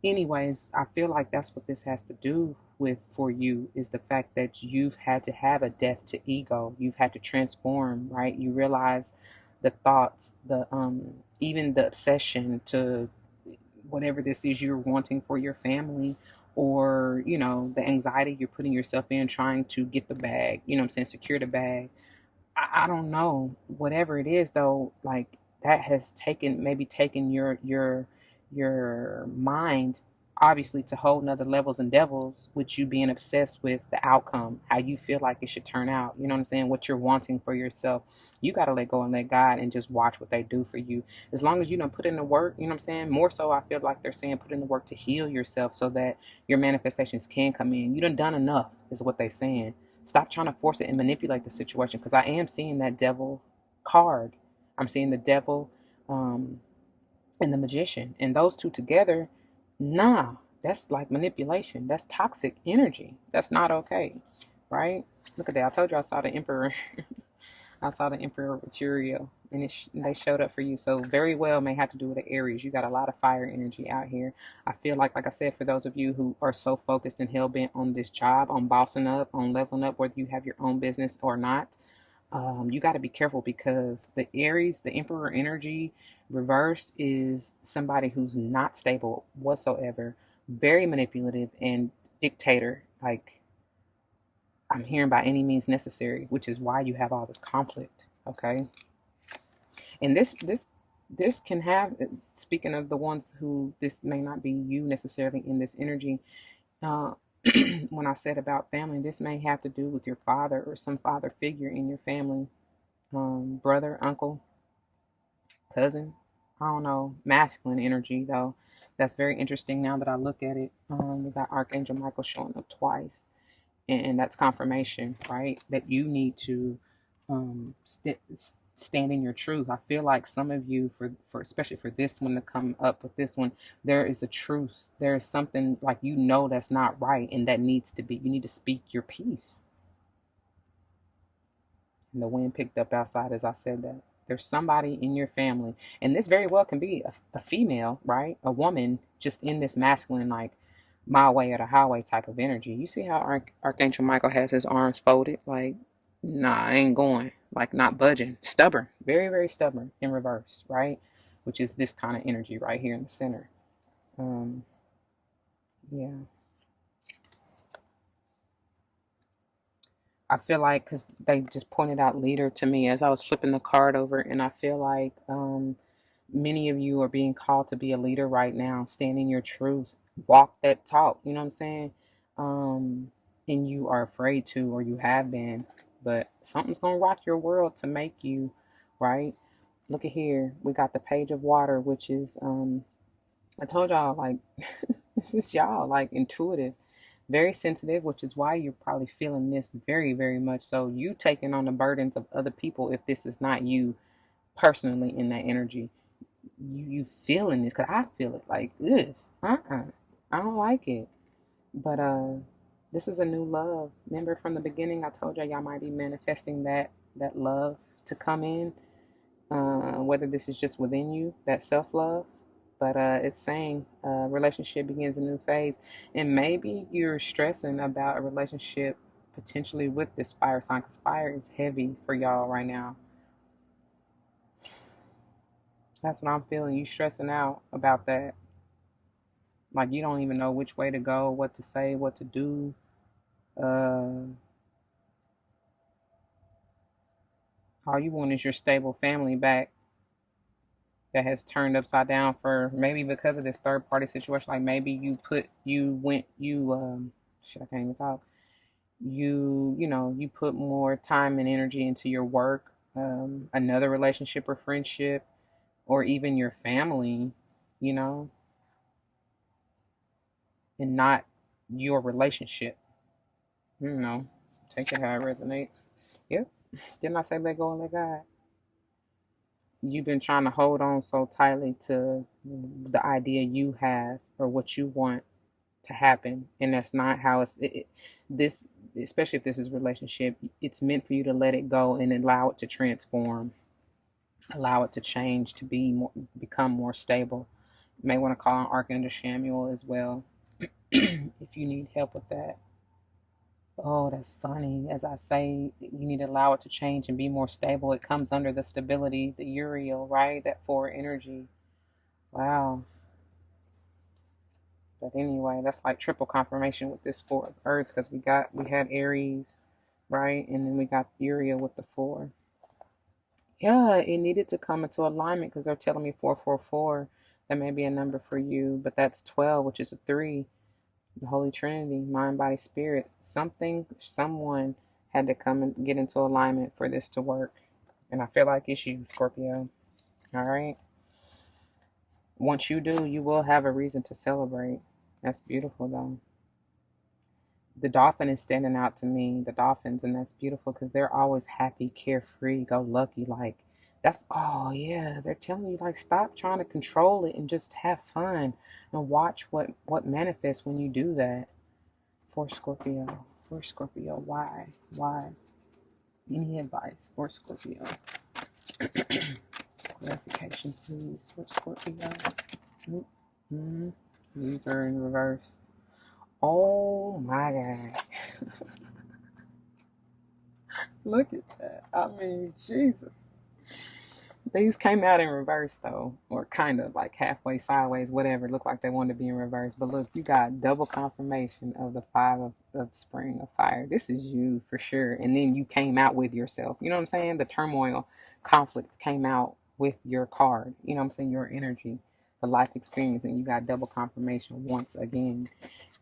Anyways, I feel like that's what this has to do with for you is the fact that you've had to have a death to ego. You've had to transform, right? You realize the thoughts, the even the obsession to whatever this is you're wanting for your family, or the anxiety you're putting yourself in trying to get the bag, you know what I'm saying, secure the bag. I don't know, whatever it is though, like that has taken your mind obviously to whole nother levels and devils, with you being obsessed with the outcome, how you feel like it should turn out, you know what I'm saying, what you're wanting for yourself. You got to let go and let God and just watch what they do for you. As long as you don't put in the work, you know what I'm saying, more so I feel like they're saying put in the work to heal yourself so that your manifestations can come in. You done enough is what they're saying. Stop trying to force it and manipulate the situation, because I am seeing that devil card. I'm seeing the devil and the magician. And those two together, nah, that's like manipulation. That's toxic energy. That's not okay. Right? Look at that. I told you I saw the Emperor. I saw the Emperor Mercurial, and they showed up for you. So very well may have to do with the Aries. You got a lot of fire energy out here. I feel like I said, for those of you who are so focused and hell bent on this job, on bossing up, on leveling up, whether you have your own business or not, you got to be careful, because the Aries, the Emperor energy reversed, is somebody who's not stable whatsoever, very manipulative and dictator. Like, I'm hearing by any means necessary, which is why you have all this conflict. Okay, and this can have. Speaking of the ones who this may not be you necessarily in this energy. Uh, when I said about family, this may have to do with your father or some father figure in your family, brother, uncle. cousin. I don't know, masculine energy though. That's very interesting now that I look at it. We got Archangel Michael showing up twice, and that's confirmation, right? That you need to stand in your truth. I feel like some of you, for especially for this one to come up with this one, there is a truth. There is something like that's not right, and that needs to be. You need to speak your piece. And the wind picked up outside as I said that. There's somebody in your family, and this very well can be a female, right? A woman just in this masculine, like my way or the highway type of energy. You see how Archangel Michael has his arms folded? Like, nah, I ain't going. Like, not budging. Stubborn. Very, very stubborn in reverse, right? Which is this kind of energy right here in the center. Um, yeah. I feel like because they just pointed out leader to me as I was flipping the card over, and I feel like many of you are being called to be a leader right now. Stand in your truth, walk that talk. You know what I'm saying? And you are afraid to, or you have been, but something's gonna rock your world to make you right. Look at here, we got the page of water, which is I told y'all, like, this is y'all, like, intuitive, very sensitive, which is why you're probably feeling this very, very much so. You taking on the burdens of other people if this is not you personally in that energy. You feeling this, because I feel it, like, ugh, I don't like it. But this is a new love. Remember from the beginning, I told y'all might be manifesting that love to come in, whether this is just within you, that self-love. But it's saying relationship begins a new phase. And maybe you're stressing about a relationship potentially with this fire sign, because fire is heavy for y'all right now. That's what I'm feeling. You stressing out about that. Like you don't even know which way to go, what to say, what to do. Uh, all you want is your stable family back that has turned upside down for maybe because of this third party situation. Like maybe shit, I can't even talk. You put more time and energy into your work, another relationship or friendship, or even your family, you know, and not your relationship. You know, take it how it resonates. Yep. Didn't I say let go and let God? You've been trying to hold on so tightly to the idea you have or what you want to happen, and that's not how this, especially if this is a relationship, it's meant for you to let it go and allow it to transform, allow it to change, to become more stable. You may want to call on Archangel Samuel as well if you need help with that. Oh, that's funny. As I say, you need to allow it to change and be more stable. It comes under the stability, the Uriel, right? That forward energy. Wow. But anyway, that's like triple confirmation with this four of Earth, because we had Aries, right? And then we got Uriel with the four. Yeah, it needed to come into alignment because they're telling me 444. That may be a number for you, but that's 12, which is a 3. The Holy Trinity, mind, body, spirit. Someone had to come and get into alignment for this to work. And I feel like it's you, Scorpio. All right. Once you do, you will have a reason to celebrate. That's beautiful, though. The dolphin is standing out to me, the dolphins, and that's beautiful because they're always happy, carefree, go lucky. Like, that's, oh yeah, they're telling you, like, stop trying to control it and just have fun and watch what manifests when you do that. For Scorpio, why? Any advice for Scorpio? Clarification, please, for Scorpio. Mm-hmm. These are in reverse. Oh my God. Look at that. I mean, Jesus. These came out in reverse though, or kind of like halfway sideways, whatever. Looked like they wanted to be in reverse. But look, you got double confirmation of the five of spring of fire. This is you for sure. And then you came out with yourself. You know what I'm saying? The turmoil, conflict came out with your card. You know what I'm saying? Your energy, the life experience, and you got double confirmation once again.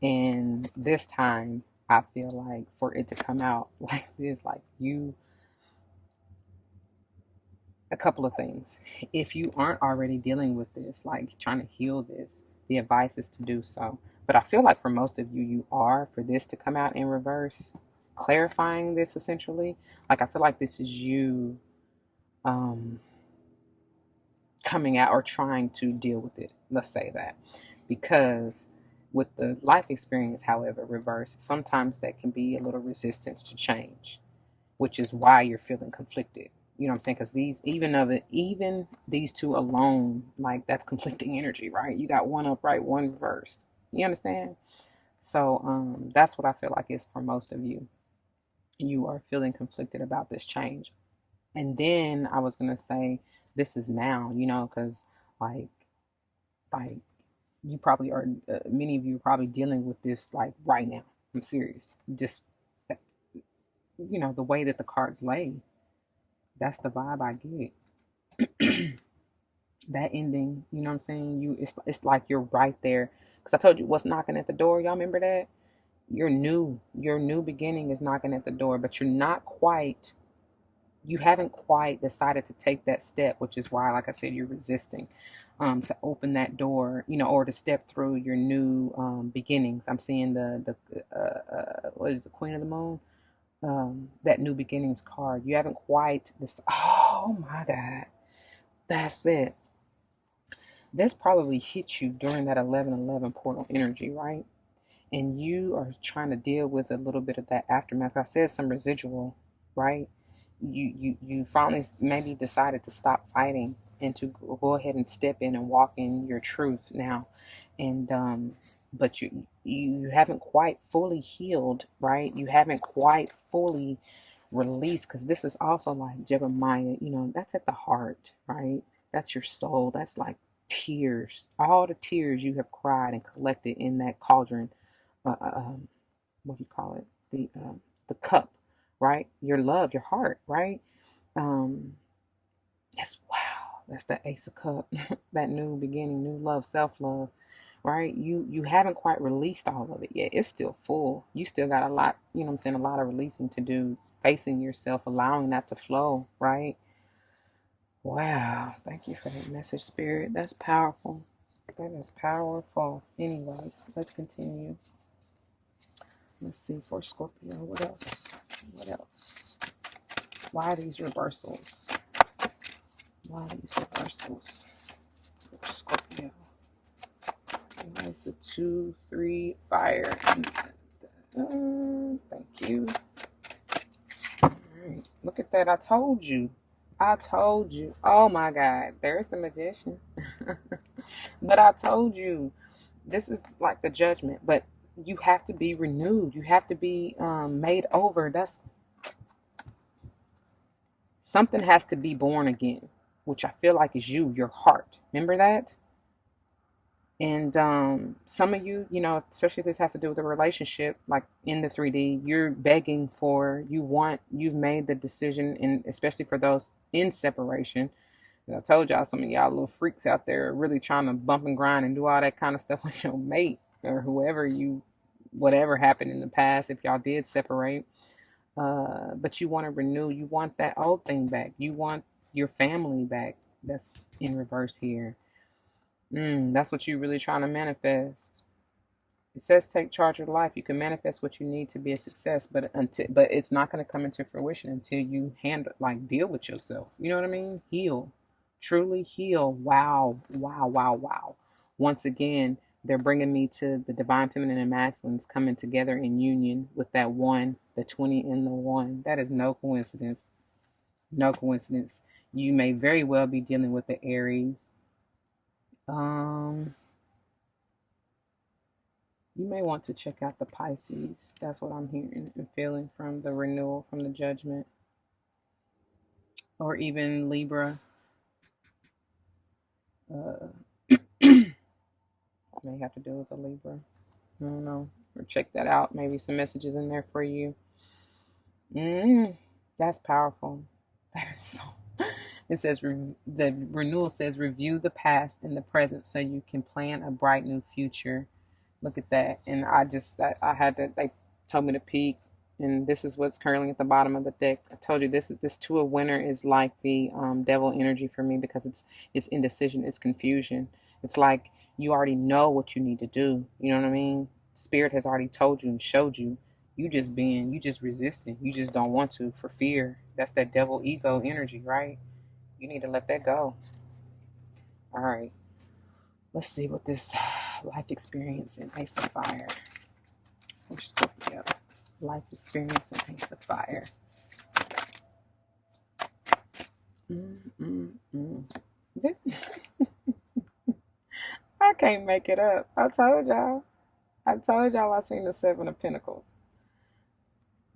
And this time I feel like for it to come out like this, like you a couple of things. If you aren't already dealing with this, like trying to heal this, the advice is to do so. But I feel like for most of you, you are, for this to come out in reverse, clarifying this essentially. Like, I feel like this is you um, coming out or trying to deal with it. Let's say that. Because with the life experience, however, reverse, sometimes that can be a little resistance to change, which is why you're feeling conflicted. You know what I'm saying? Because even these two alone, like, that's conflicting energy, right? You got one upright, one reversed. You understand? So that's what I feel like is for most of you. You are feeling conflicted about this change. And then I was gonna say, this is now, because like like you probably are. Many of you are probably dealing with this like right now. I'm serious. Just the way that the cards lay, that's the vibe I get. That ending, you know what I'm saying? It's like you're right there. Because I told you what's knocking at the door. Y'all remember that? Your new beginning is knocking at the door, but you haven't quite decided to take that step, which is why, like I said, you're resisting to open that door, or to step through your new beginnings. I'm seeing the what is the Queen of the Moon? That new beginnings card. You haven't quite this. Oh my God, that's it. This probably hit you during that 11:11 portal energy, right? And you are trying to deal with a little bit of that aftermath. I said some residual, right? You finally maybe decided to stop fighting and to go ahead and step in and walk in your truth now. And but you haven't quite fully healed, right? You haven't quite fully released, because this is also like Jeremiah, that's at the heart, right? That's your soul. That's like tears, all the tears you have cried and collected in that cauldron. uh, uh, um, what do you call it? The cup, right? Your love, your heart, right? Um, that's wow. That's the Ace of Cup. That new beginning, new love, self love, right? You haven't quite released all of it yet. It's still full. You still got a lot. You know what I'm saying? A lot of releasing to do. Facing yourself, allowing that to flow, right? Wow. Thank you for that message, Spirit. That's powerful. That is powerful. Anyways, let's continue. Let's see for Scorpio. What else? What else? Why these reversals? Why these reversals for Scorpio? Why is the 2, 3, fire? Thank you. All right. Look at that. I told you. I told you. Oh my God. There's the magician. But I told you. This is like the judgment. But you have to be renewed. You have to be made over. That's something has to be born again, which I feel like is you, your heart. Remember that? And some of you, especially if this has to do with a relationship, like in the 3D, you're begging for, you've made the decision, and especially for those in separation. And I told y'all, some of y'all little freaks out there are really trying to bump and grind and do all that kind of stuff with your mate or whatever happened in the past, if y'all did separate. But you want to renew, you want that old thing back, you want your family back. That's in reverse here. That's what you're really trying to manifest. It says take charge of life. You can manifest what you need to be a success, but it's not going to come into fruition until you deal with yourself. You know what I mean? Heal, truly heal. Wow, wow, wow, wow. Once again, they're bringing me to the divine feminine and masculines coming together in union with that one, the 20 and the one. That is no coincidence. No coincidence. You may very well be dealing with the Aries. You may want to check out the Pisces. That's what I'm hearing and feeling from the renewal, from the judgment. Or even Libra. May have to do with a Libra. I don't know. Or check that out. Maybe some messages in there for you. That's powerful. That is so. It says the renewal says review the past and the present so you can plan a bright new future. Look at that. And I had to, they told me to peek. And this is what's currently at the bottom of the deck. I told you this two of winter is like the devil energy for me, because it's indecision, it's confusion. It's like you already know what you need to do. You know what I mean? Spirit has already told you and showed you. You just resisting. You just don't want to for fear. That's that devil ego energy, right? You need to let that go. All right. Let's see what this life experience in Ace of Fire for Scorpio. Life experience in Ace of Fire. I can't make it up. I told y'all. I seen the Seven of Pentacles.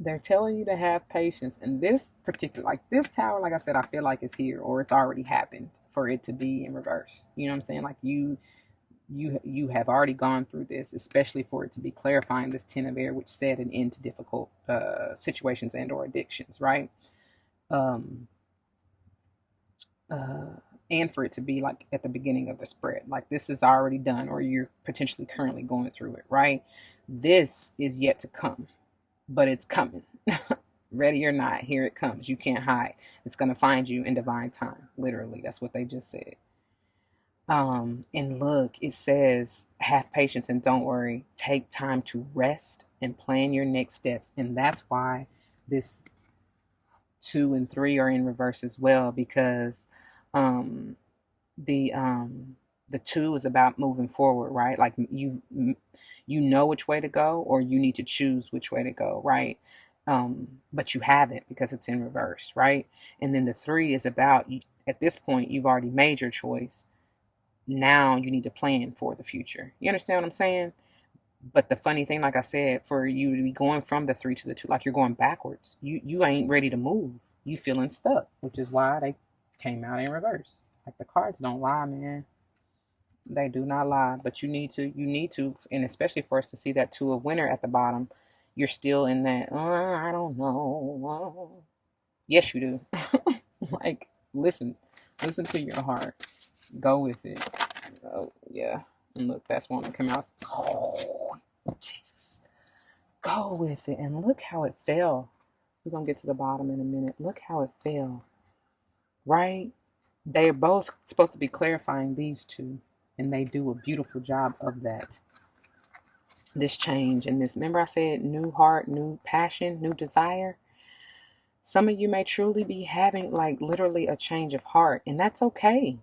They're telling you to have patience. And this particular, like this tower, like I said, I feel like it's here or it's already happened for it to be in reverse. You know what I'm saying? Like you have already gone through this, especially for it to be clarifying this Ten of Air, which said an end to difficult situations and or addictions, right? Um, uh, and for it to be like at the beginning of the spread, like this is already done, or you're potentially currently going through it, right? This is yet to come, but it's coming. Ready or not, here it comes. You can't hide. It's going to find you in divine time. Literally, that's what they just said. And look, it says, have patience and don't worry. Take time to rest and plan your next steps. And that's why this 2 and 3 are in reverse as well, because um the um the 2 is about moving forward, right? Like you know which way to go, or you need to choose which way to go, right? But you haven't, because it's in reverse, right? And then the 3 is about you, at this point you've already made your choice. Now you need to plan for the future. You understand what I'm saying? But the funny thing, like I said, for you to be going from the 3 to the 2, like you're going backwards. You ain't ready to move. You feeling stuck, which is why they came out in reverse. Like the cards don't lie, man. They do not lie. But you need to, and especially for us to see that 2 of winter at the bottom, you're still in that, I don't know. Yes, you do. Like, listen to your heart. Go with it. Oh, yeah. And look, that's one that came out. Oh, Jesus. Go with it. And look how it fell. We're going to get to the bottom in a minute. Look how it fell. Right? They're both supposed to be clarifying these two. And they do a beautiful job of that. This change and this. Remember I said new heart, new passion, new desire? Some of you may truly be having like literally a change of heart. And that's okay.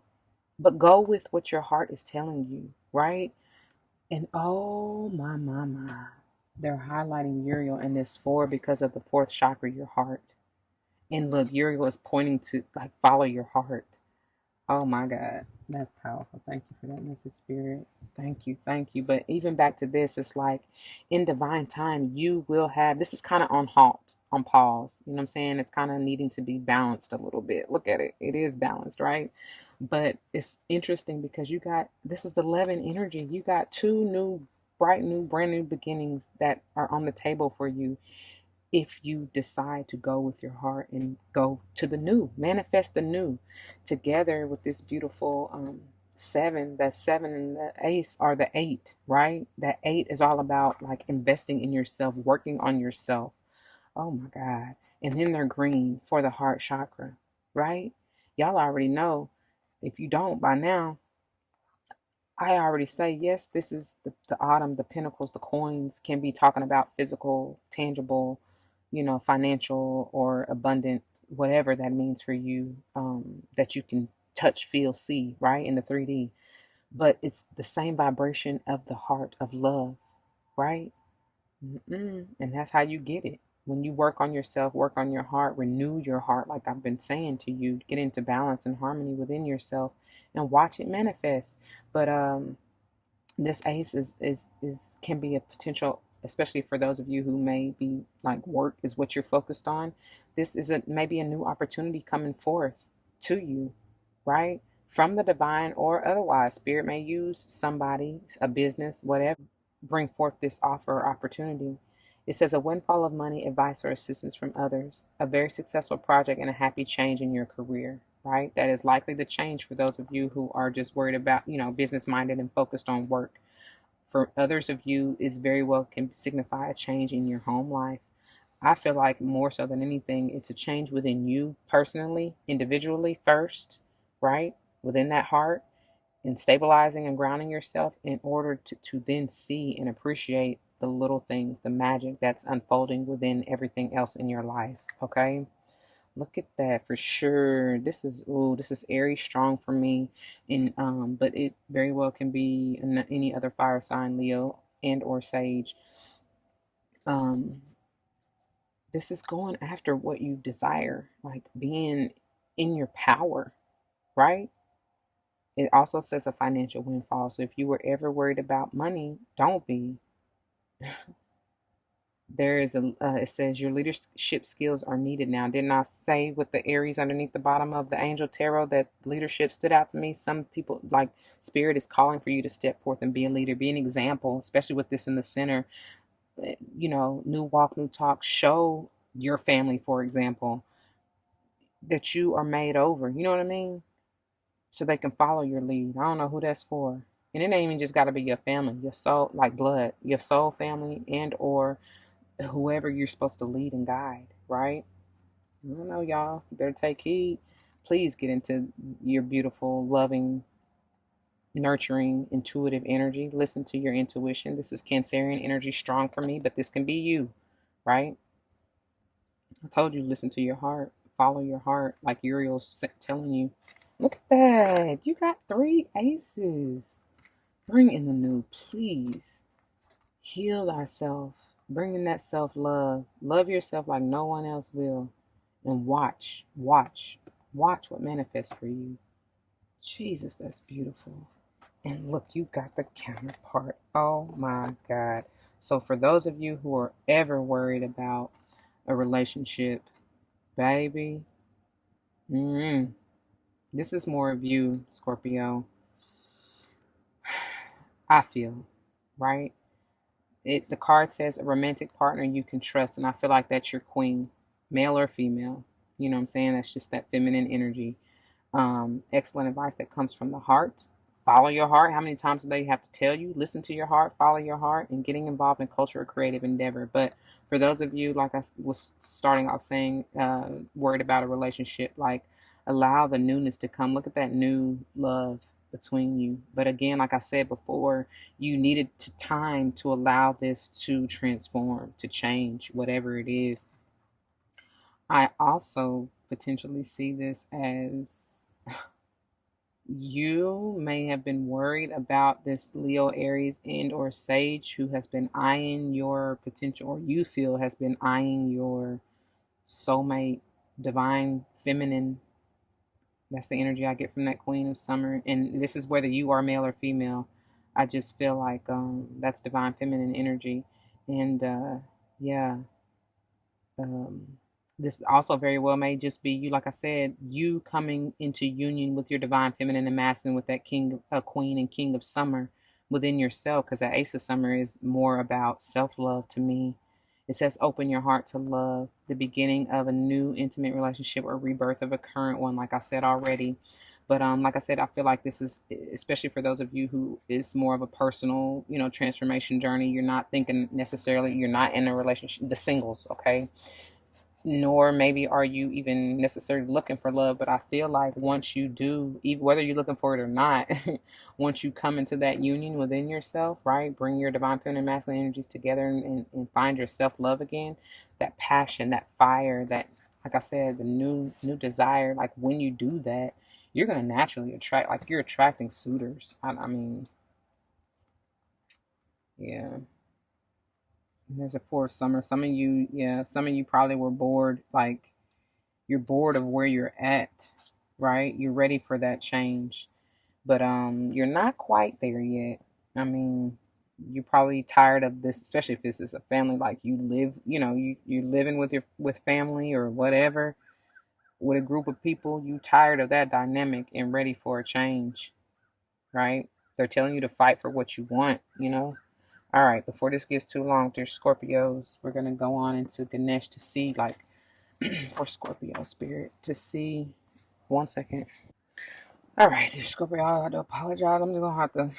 But go with what your heart is telling you, right? And oh my. They're highlighting Uriel in this 4 because of the 4th chakra, your heart. And look, Uriel is pointing to like follow your heart. Oh my God. That's powerful. Thank you for that message, Spirit. Thank you. Thank you. But even back to this, it's like in divine time, you will have this is kind of on halt, on pause. You know what I'm saying? It's kind of needing to be balanced a little bit. Look at it. It is balanced, right? But it's interesting because you got this is the 11 energy. You got 2 new, bright new, brand new beginnings that are on the table for you if you decide to go with your heart and go to the new, manifest the new together with this beautiful 7. That 7 and the ace are the 8, right? That 8 is all about like investing in yourself, working on yourself. Oh my God. And then they're green for the heart chakra, right? Y'all already know. If you don't by now, I already say yes, this is the autumn, the pentacles, the coins can be talking about physical, tangible, financial or abundant, whatever that means for you, that you can touch, feel, see, right? In the 3D. But it's the same vibration of the heart of love, right? And that's how you get it. When you work on yourself, work on your heart, renew your heart, like I've been saying to you, get into balance and harmony within yourself and watch it manifest. But this ace is can be a potential, especially for those of you who may be like work is what you're focused on. This is maybe a new opportunity coming forth to you, right? From the divine or otherwise. Spirit may use somebody, a business, whatever, bring forth this offer or opportunity. It says a windfall of money, advice, or assistance from others, a very successful project, and a happy change in your career, right? That is likely to change for those of you who are just worried about, business minded and focused on work. For others of you, it's very well can signify a change in your home life, I feel like more so than anything, it's a change within you personally, individually first, right? Within that heart, and stabilizing and grounding yourself in order to then see and appreciate the little things, the magic that's unfolding within everything else in your life. Okay. Look at that for sure. This is airy strong for me. And but it very well can be any other fire sign, Leo and or Sage. Um, this is going after what you desire, like being in your power, right? It also says a financial windfall. So if you were ever worried about money, don't be. There is it says your leadership skills are needed now. Didn't I say with the Aries underneath the bottom of the Angel Tarot that leadership stood out to me? Some people, like, Spirit is calling for you to step forth and be a leader, be an example, especially with this in the center. You know, new walk, new talk. Show your family, for example, that you are made over. You know what I mean? So they can follow your lead. I don't know who that's for. And it ain't even just got to be your family, your soul, like blood, your soul family, and or whoever you're supposed to lead and guide, right? I don't know, y'all. You better take heed. Please get into your beautiful, loving, nurturing, intuitive energy. Listen to your intuition. This is Cancerian energy strong for me, but this can be you, right? I told you, listen to your heart. Follow your heart, like Uriel's telling you. Look at that. You got 3 aces. Bring in the new, please. Heal thyself. Bring in that self love. Love yourself like no one else will. And watch what manifests for you. Jesus, that's beautiful. And look, you got the counterpart. Oh my God. So, for those of you who are ever worried about a relationship, baby, this is more of you, Scorpio. I feel, right? The card says a romantic partner you can trust, and I feel like that's your queen, male or female. You know what I'm saying? That's just that feminine energy. Excellent advice that comes from the heart. Follow your heart. How many times do they have to tell you? Listen to your heart, follow your heart, and getting involved in culture or creative endeavor. But for those of you, like I was starting off saying, worried about a relationship, like allow the newness to come. Look at that new love between you. But again, like I said before, you needed time to allow this to transform, to change, whatever it is. I also potentially see this as you may have been worried about this Leo, Aries, and or Sage who has been eyeing your potential, or you feel has been eyeing your soulmate, divine feminine. That's the energy I get from that Queen of Summer. And this is whether you are male or female. I just feel like that's divine feminine energy. And yeah, um, this also very well may just be you, like I said, you coming into union with your divine feminine and masculine with that king, queen, and king of summer within yourself, because that ace of summer is more about self love to me. It says open your heart to love, the beginning of a new intimate relationship or rebirth of a current one, like I said already. But like I said, I feel like this is especially for those of you who is more of a personal, transformation journey. You're not thinking necessarily, you're not in a relationship, the singles, okay? Nor maybe are you even necessarily looking for love. But I feel like once you do, even whether you're looking for it or not, once you come into that union within yourself, right, bring your divine feminine and masculine energies together, and find your self-love again, that passion, that fire, that, like I said, the new desire, like when you do that, you're going to naturally attract, like you're attracting suitors. I mean, yeah. And there's a 4th summer. Some of you, yeah, some of you probably were bored, like you're bored of where you're at, right? You're ready for that change, but you're not quite there yet. I mean, you're probably tired of this, especially if this is a family, like you live, you're living with family or whatever, with a group of people. You tired of that dynamic and ready for a change, right? They're telling you to fight for what you want. All right, before this gets too long, dear Scorpios, we're gonna go on into Ganesh to see, like, for Scorpio spirit to see. One second. All right, Scorpio, I have to apologize. I'm just gonna have to.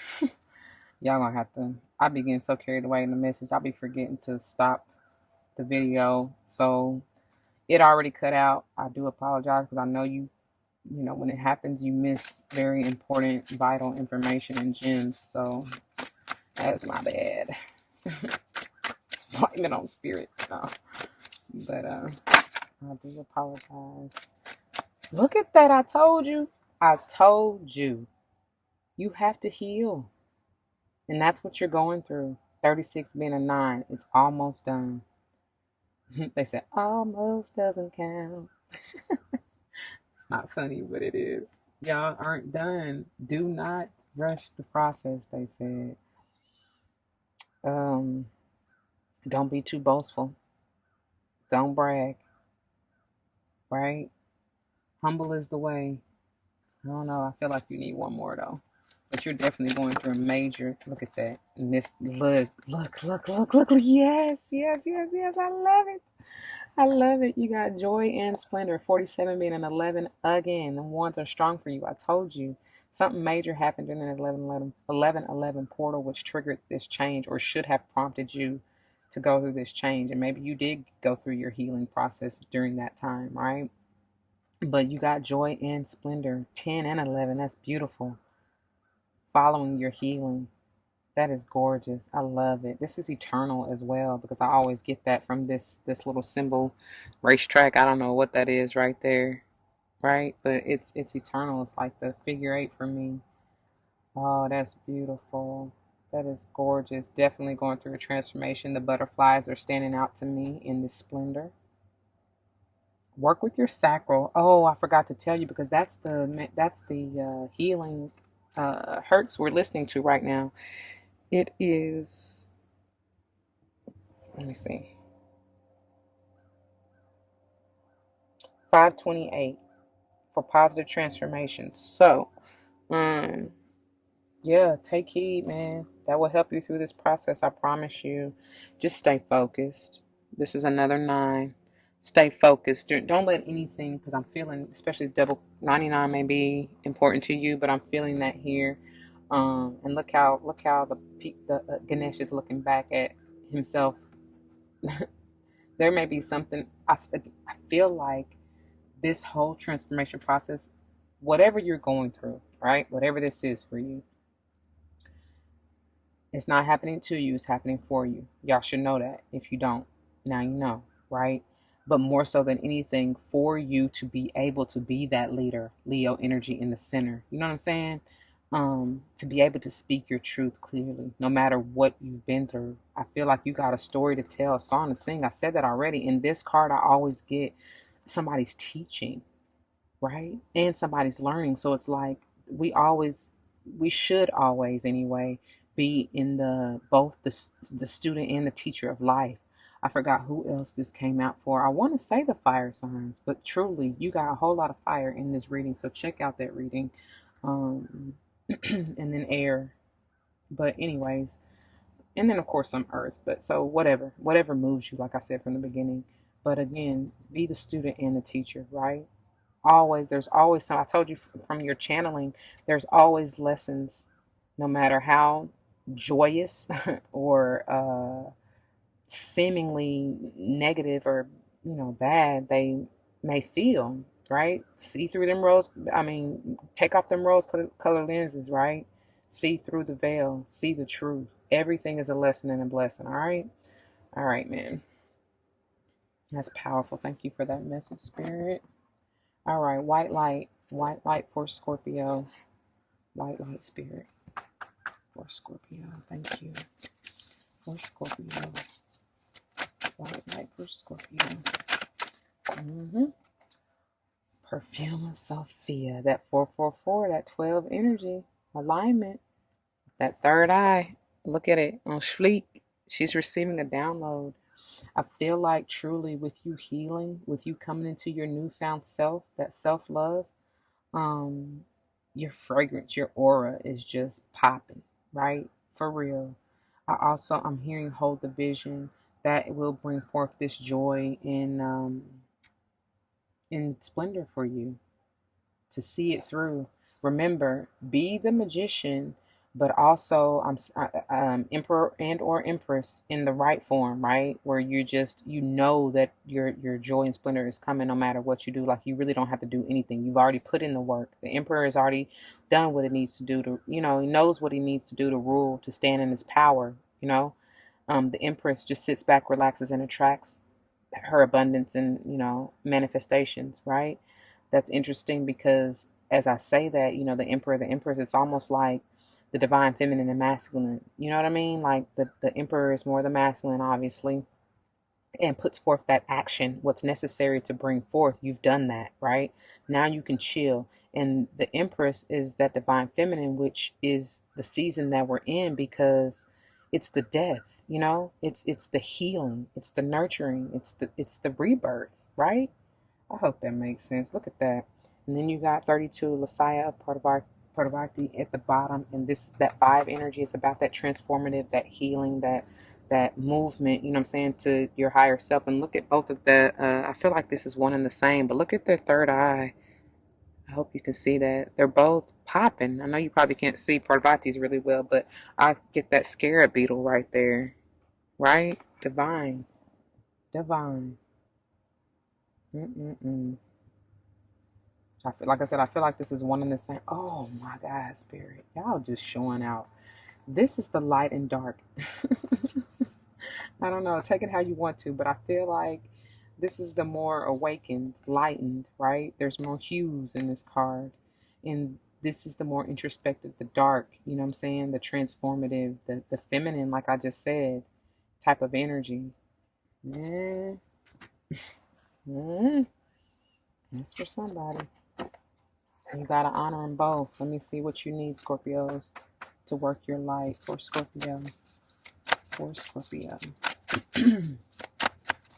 Y'all gonna have to. I be getting so carried away in the message. I'll be forgetting to stop the video, so it already cut out. I do apologize because I know you know, when it happens, you miss very important, vital information and gems. So that's my bad. Blame it on spirit. No. But I do apologize. Look at that. I told you. I told you. You have to heal. And that's what you're going through. 36 being a 9. It's almost done. They said almost doesn't count. It's not funny, but it is. Y'all aren't done. Do not rush the process, they said. Um, don't be too boastful. Don't brag, right? Humble is the way. I don't know. I feel like you need one more though. But you're definitely going through a major. Look at that. And this, look. Yes, yes, yes, yes. I love it. I love it. You got joy and splendor. 47 being an 11 again. The ones are strong for you. I told you. Something major happened in an 11 portal, which triggered this change or should have prompted you to go through this change. And maybe you did go through your healing process during that time, right? But you got joy and splendor. 10 and 11. That's beautiful. Following your healing. That is gorgeous. I love it. This is eternal as well because I always get that from this little symbol racetrack. I don't know what that is right there, right? But it's eternal. It's like the figure 8 for me. Oh, that's beautiful. That is gorgeous. Definitely going through a transformation. The butterflies are standing out to me in this splendor. Work with your sacral. Oh, I forgot to tell you because that's the healing hertz we're listening to right now. It is, let me see, 528 for positive transformations. So, um, yeah, take heed, man. That will help you through this process. I promise you. Just stay focused. This is another 9. Stay focused. Don't let anything, because I'm feeling, especially double 99 may be important to you, but I'm feeling that here. And look how the Ganesh is looking back at himself. There may be something. I feel like this whole transformation process, whatever you're going through, right? Whatever this is for you, it's not happening to you, it's happening for you. Y'all should know that. If you don't, now you know, right? But more so than anything, for you to be able to be that leader, Leo energy in the center. You know what I'm saying? To be able to speak your truth clearly, no matter what you've been through. I feel like you got a story to tell, a song to sing. I said that already. In this card, I always get somebody's teaching, right? And somebody's learning. So it's like we should always anyway be in the both the student and the teacher of life. I forgot who else this came out for. I want to say the fire signs, but truly you got a whole lot of fire in this reading. So check out that reading. And then air. But anyways, and then of course some earth. But so whatever moves you, like I said from the beginning. But again, be the student and the teacher, right? Always, there's always some. I told you from your channeling, there's always lessons, no matter how joyous or seemingly negative or bad they may feel, right? See through them rose, I mean, take off them rose color lenses, right? See through the veil, see the truth. Everything is a lesson and a blessing. All right, man. That's powerful. Thank you for that message, spirit. All right, white light for Scorpio. White light, spirit for Scorpio. Thank you for Scorpio. White light for Scorpio. Perfume of Sophia. That 444, that 12 energy alignment. That third eye. Look at it on Schleek. She's receiving a download. I feel like truly with you healing, with you coming into your newfound self, that self-love, your fragrance, your aura is just popping, right? For real. I'm hearing hold the vision that will bring forth this joy in splendor for you to see it through. Remember, be the magician, but also emperor and or empress in the right form, right? Where you just, you know that your joy and splendor is coming no matter what you do. Like, you really don't have to do anything. You've already put in the work. The emperor has already done what it needs to do to, he knows what he needs to do to rule, to stand in his power, the empress just sits back, relaxes, and attracts her abundance and, manifestations, right? That's interesting because as I say that, the emperor, the empress, it's almost like the divine feminine and masculine. You know what I mean? Like the emperor is more the masculine, obviously, and puts forth that action, what's necessary to bring forth. You've done that, right? Now you can chill. And the empress is that divine feminine, which is the season that we're in, because it's the death, it's the healing, it's the nurturing, it's the rebirth, right? I hope that makes sense. Look at that. And then you got 32, Lasaya of Parvati at the bottom. And this, that 5 energy, is about that transformative, that healing, that movement, you know what I'm saying, to your higher self. And look at both of the, I feel like this is one and the same, but look at their third eye. I hope you can see that. They're both popping. I know you probably can't see Parvati's really well, but I get that scarab beetle right there. Right? Divine. Divine. Mm-mm-mm. I feel like I said, I feel like this is one and the same. Oh my God, spirit. Y'all just showing out. This is the light and dark. I don't know, take it how you want to, but I feel like this is the more awakened, lightened, right? There's more hues in this card. And this is the more introspective, the dark, you know what I'm saying? The transformative, the feminine, like I just said, type of energy. Yeah. Mm, that's for somebody. You gotta honor them both. Let me see what you need, Scorpios, to work your light for Scorpio. For Scorpio.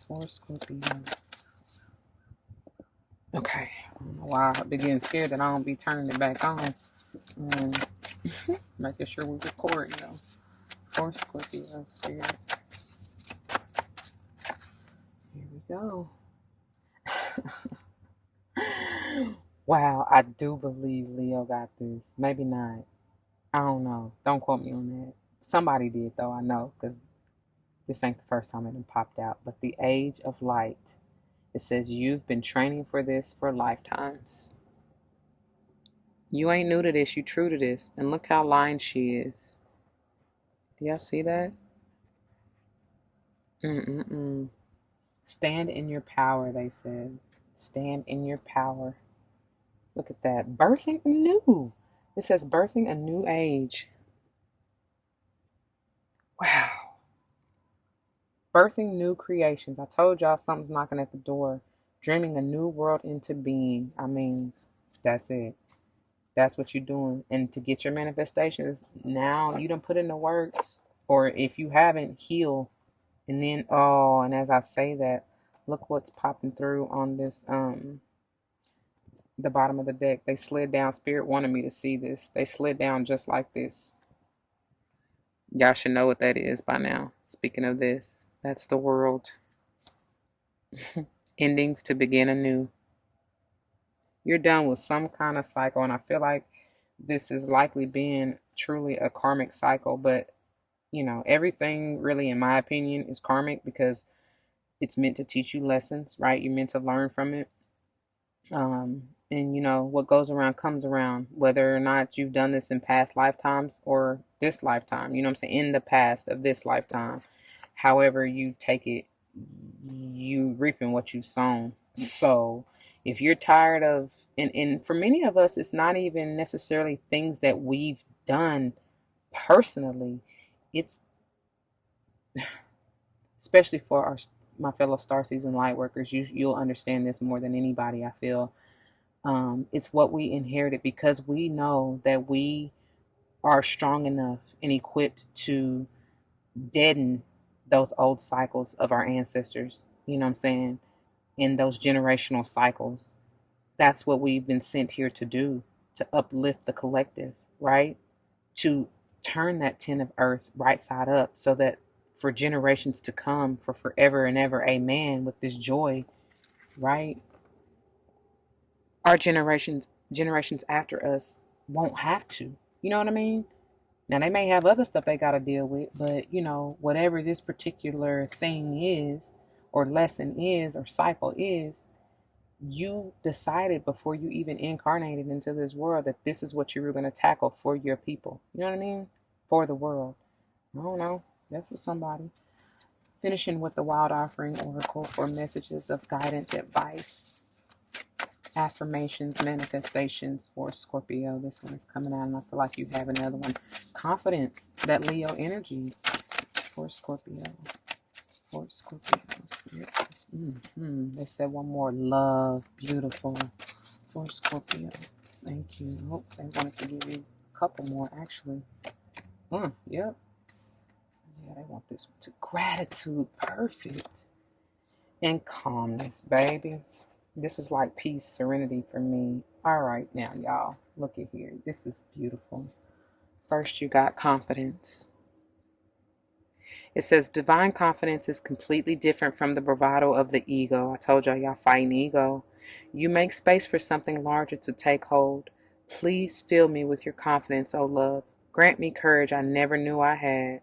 For Scorpio. Okay. I don't know why I be getting scared that I don't be turning it back on. Um, Making sure we record, For Scorpio spirit. Here we go. Wow, I do believe Leo got this. Maybe not. I don't know. Don't quote me on that. Somebody did, though, I know, because this ain't the first time it done popped out. But the age of light, it says you've been training for this for lifetimes. You ain't new to this, you true to this. And look how lined she is. Do y'all see that? Mm-mm-mm. Stand in your power, they said. Stand in your power. Look at that. Birthing new. It says birthing a new age. Wow. Birthing new creations. I told y'all something's knocking at the door. Dreaming a new world into being. I mean, that's it. That's what you're doing. And to get your manifestations, now you done put in the works. Or if you haven't, heal. And then, oh, and as I say that, look what's popping through on this, the bottom of the deck. They slid down. Spirit wanted me to see this. They slid down just like this. Y'all should know what that is by now. Speaking of this, that's the world. Endings to begin anew. You're done with some kind of cycle, and I feel like this is likely being truly a karmic cycle, but everything really, in my opinion, is karmic because it's meant to teach you lessons, right? You're meant to learn from it. And what goes around comes around, whether or not you've done this in past lifetimes or this lifetime, you know what I'm saying, in the past of this lifetime. However you take it, you reaping what you've sown. So if you're tired of, and for many of us, it's not even necessarily things that we've done personally. It's especially for my fellow star season light workers. You'll understand this more than anybody, I feel. It's what we inherited because we know that we are strong enough and equipped to deaden those old cycles of our ancestors, you know what I'm saying, in those generational cycles. That's what we've been sent here to do, to uplift the collective, right? To turn that tin of earth right side up so that for generations to come, for forever and ever, amen, with this joy, right? Our generations after us won't have to. You know what I mean? Now, they may have other stuff they got to deal with, but whatever this particular thing is, or lesson is, or cycle is, you decided before you even incarnated into this world that this is what you were going to tackle for your people. You know what I mean? For the world. I don't know. That's for somebody. Finishing with the Wild Offering Oracle for messages of guidance, advice, affirmations, manifestations for Scorpio. This one is coming out, and I feel like you have another one. Confidence, that Leo energy for Scorpio. For Scorpio. They said one more. Love, beautiful for Scorpio. Thank you. Oh, they wanted to give you a couple more, actually. Yep. Yeah, they want this one too. Gratitude, perfect. And calmness, baby. This is like peace, serenity for me. All right, now, y'all, look at here. This is beautiful. First, you got confidence. It says divine confidence is completely different from the bravado of the ego. I told y'all fighting ego. You make space for something larger to take hold. Please fill me with your confidence, O love. Grant me courage I never knew I had.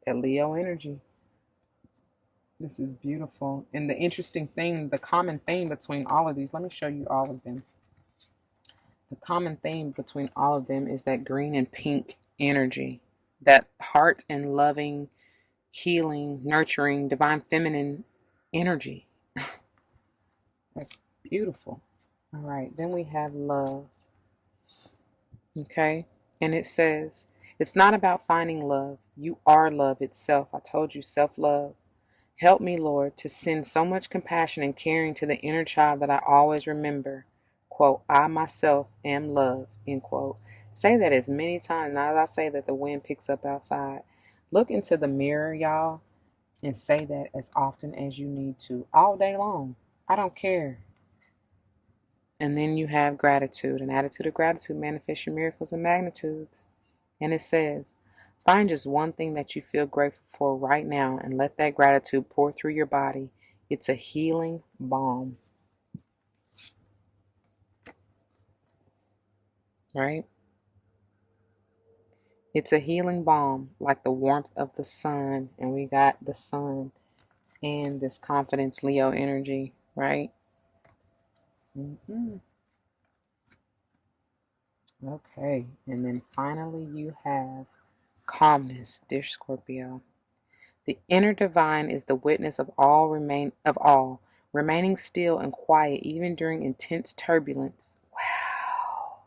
That Leo energy. This is beautiful. And the interesting thing, the common theme between all of these, let me show you all of them. The common theme between all of them is that green and pink energy, that heart and loving, healing, nurturing, divine feminine energy. That's beautiful. All right, then we have love. Okay, and it says, it's not about finding love. You are love itself. I told you, self-love. Help me, Lord, to send so much compassion and caring to the inner child that I always remember. Quote, I myself am love, end quote. Say that as many times. Now, as I say that, the wind picks up outside. Look into the mirror, y'all, and say that as often as you need to, all day long. I don't care. And then you have gratitude. An attitude of gratitude manifests your miracles and magnitudes. And it says, find just one thing that you feel grateful for right now and let that gratitude pour through your body. It's a healing balm. Right? It's a healing balm, like the warmth of the sun. And we got the sun and this confidence, Leo energy, right? Okay. And then finally you have calmness, dear Scorpio. The inner divine is the witness of all, remaining still and quiet even during intense turbulence. Wow.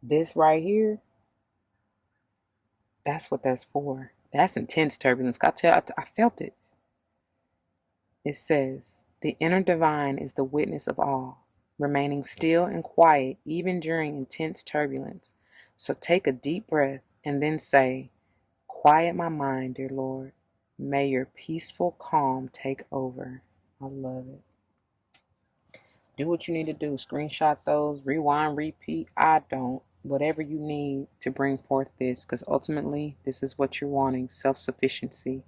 This right here, that's what that's for. That's intense turbulence. I felt it. It says, the inner divine is the witness of all, remaining still and quiet even during intense turbulence. So take a deep breath and then say, quiet my mind, dear Lord. May your peaceful calm take over. I love it. Do what you need to do. Screenshot those, rewind, repeat. I don't. Whatever you need to bring forth this, because ultimately, this is what you're wanting, self-sufficiency.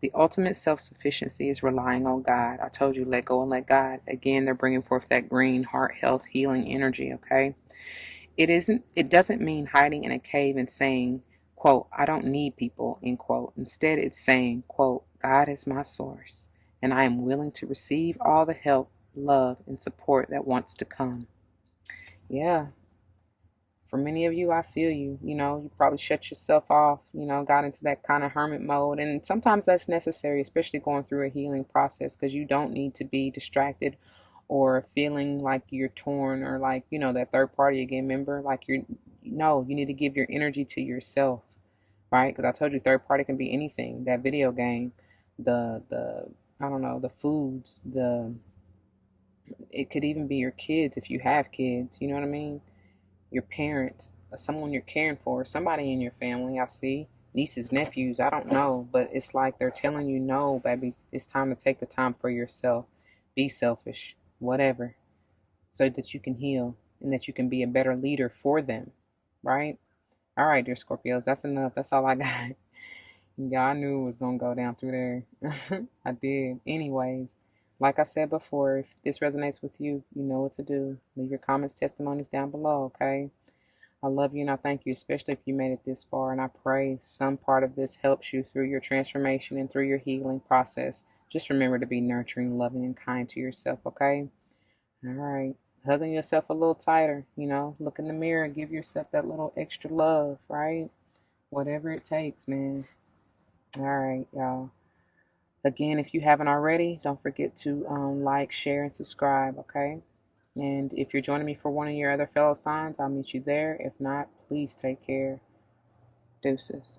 The ultimate self-sufficiency is relying on God. I told you, let go and let God. Again, they're bringing forth that green heart health healing energy, okay? It doesn't mean hiding in a cave and saying, quote, I don't need people, end quote. Instead, it's saying, quote, God is my source, and I am willing to receive all the help, love, and support that wants to come. Yeah. For many of you, I feel you. You probably shut yourself off, got into that kind of hermit mode. And sometimes that's necessary, especially going through a healing process, because you don't need to be distracted or feeling like you're torn or like, that third party again, remember, like you need to give your energy to yourself, right? Because I told you third party can be anything, that video game, the I don't know, the foods, it could even be your kids if you have kids, you know what I mean? Your parents, someone you're caring for, somebody in your family, I see, nieces, nephews, I don't know, but it's like they're telling you, no, baby, it's time to take the time for yourself, be selfish, whatever, so that you can heal and that you can be a better leader for them, right? All right, dear Scorpios, that's enough. That's all I got. Yeah, I knew it was going to go down through there. I did. Anyways, like I said before, if this resonates with you, you know what to do. Leave your comments, testimonies down below, okay? I love you and I thank you, especially if you made it this far. And I pray some part of this helps you through your transformation and through your healing process. Just remember to be nurturing, loving, and kind to yourself, okay? All right. Hugging yourself a little tighter, look in the mirror, give yourself that little extra love, right? Whatever it takes, man. All right, y'all. Again, if you haven't already, don't forget to like, share, and subscribe, okay? And if you're joining me for one of your other fellow signs, I'll meet you there. If not, please take care. Deuces.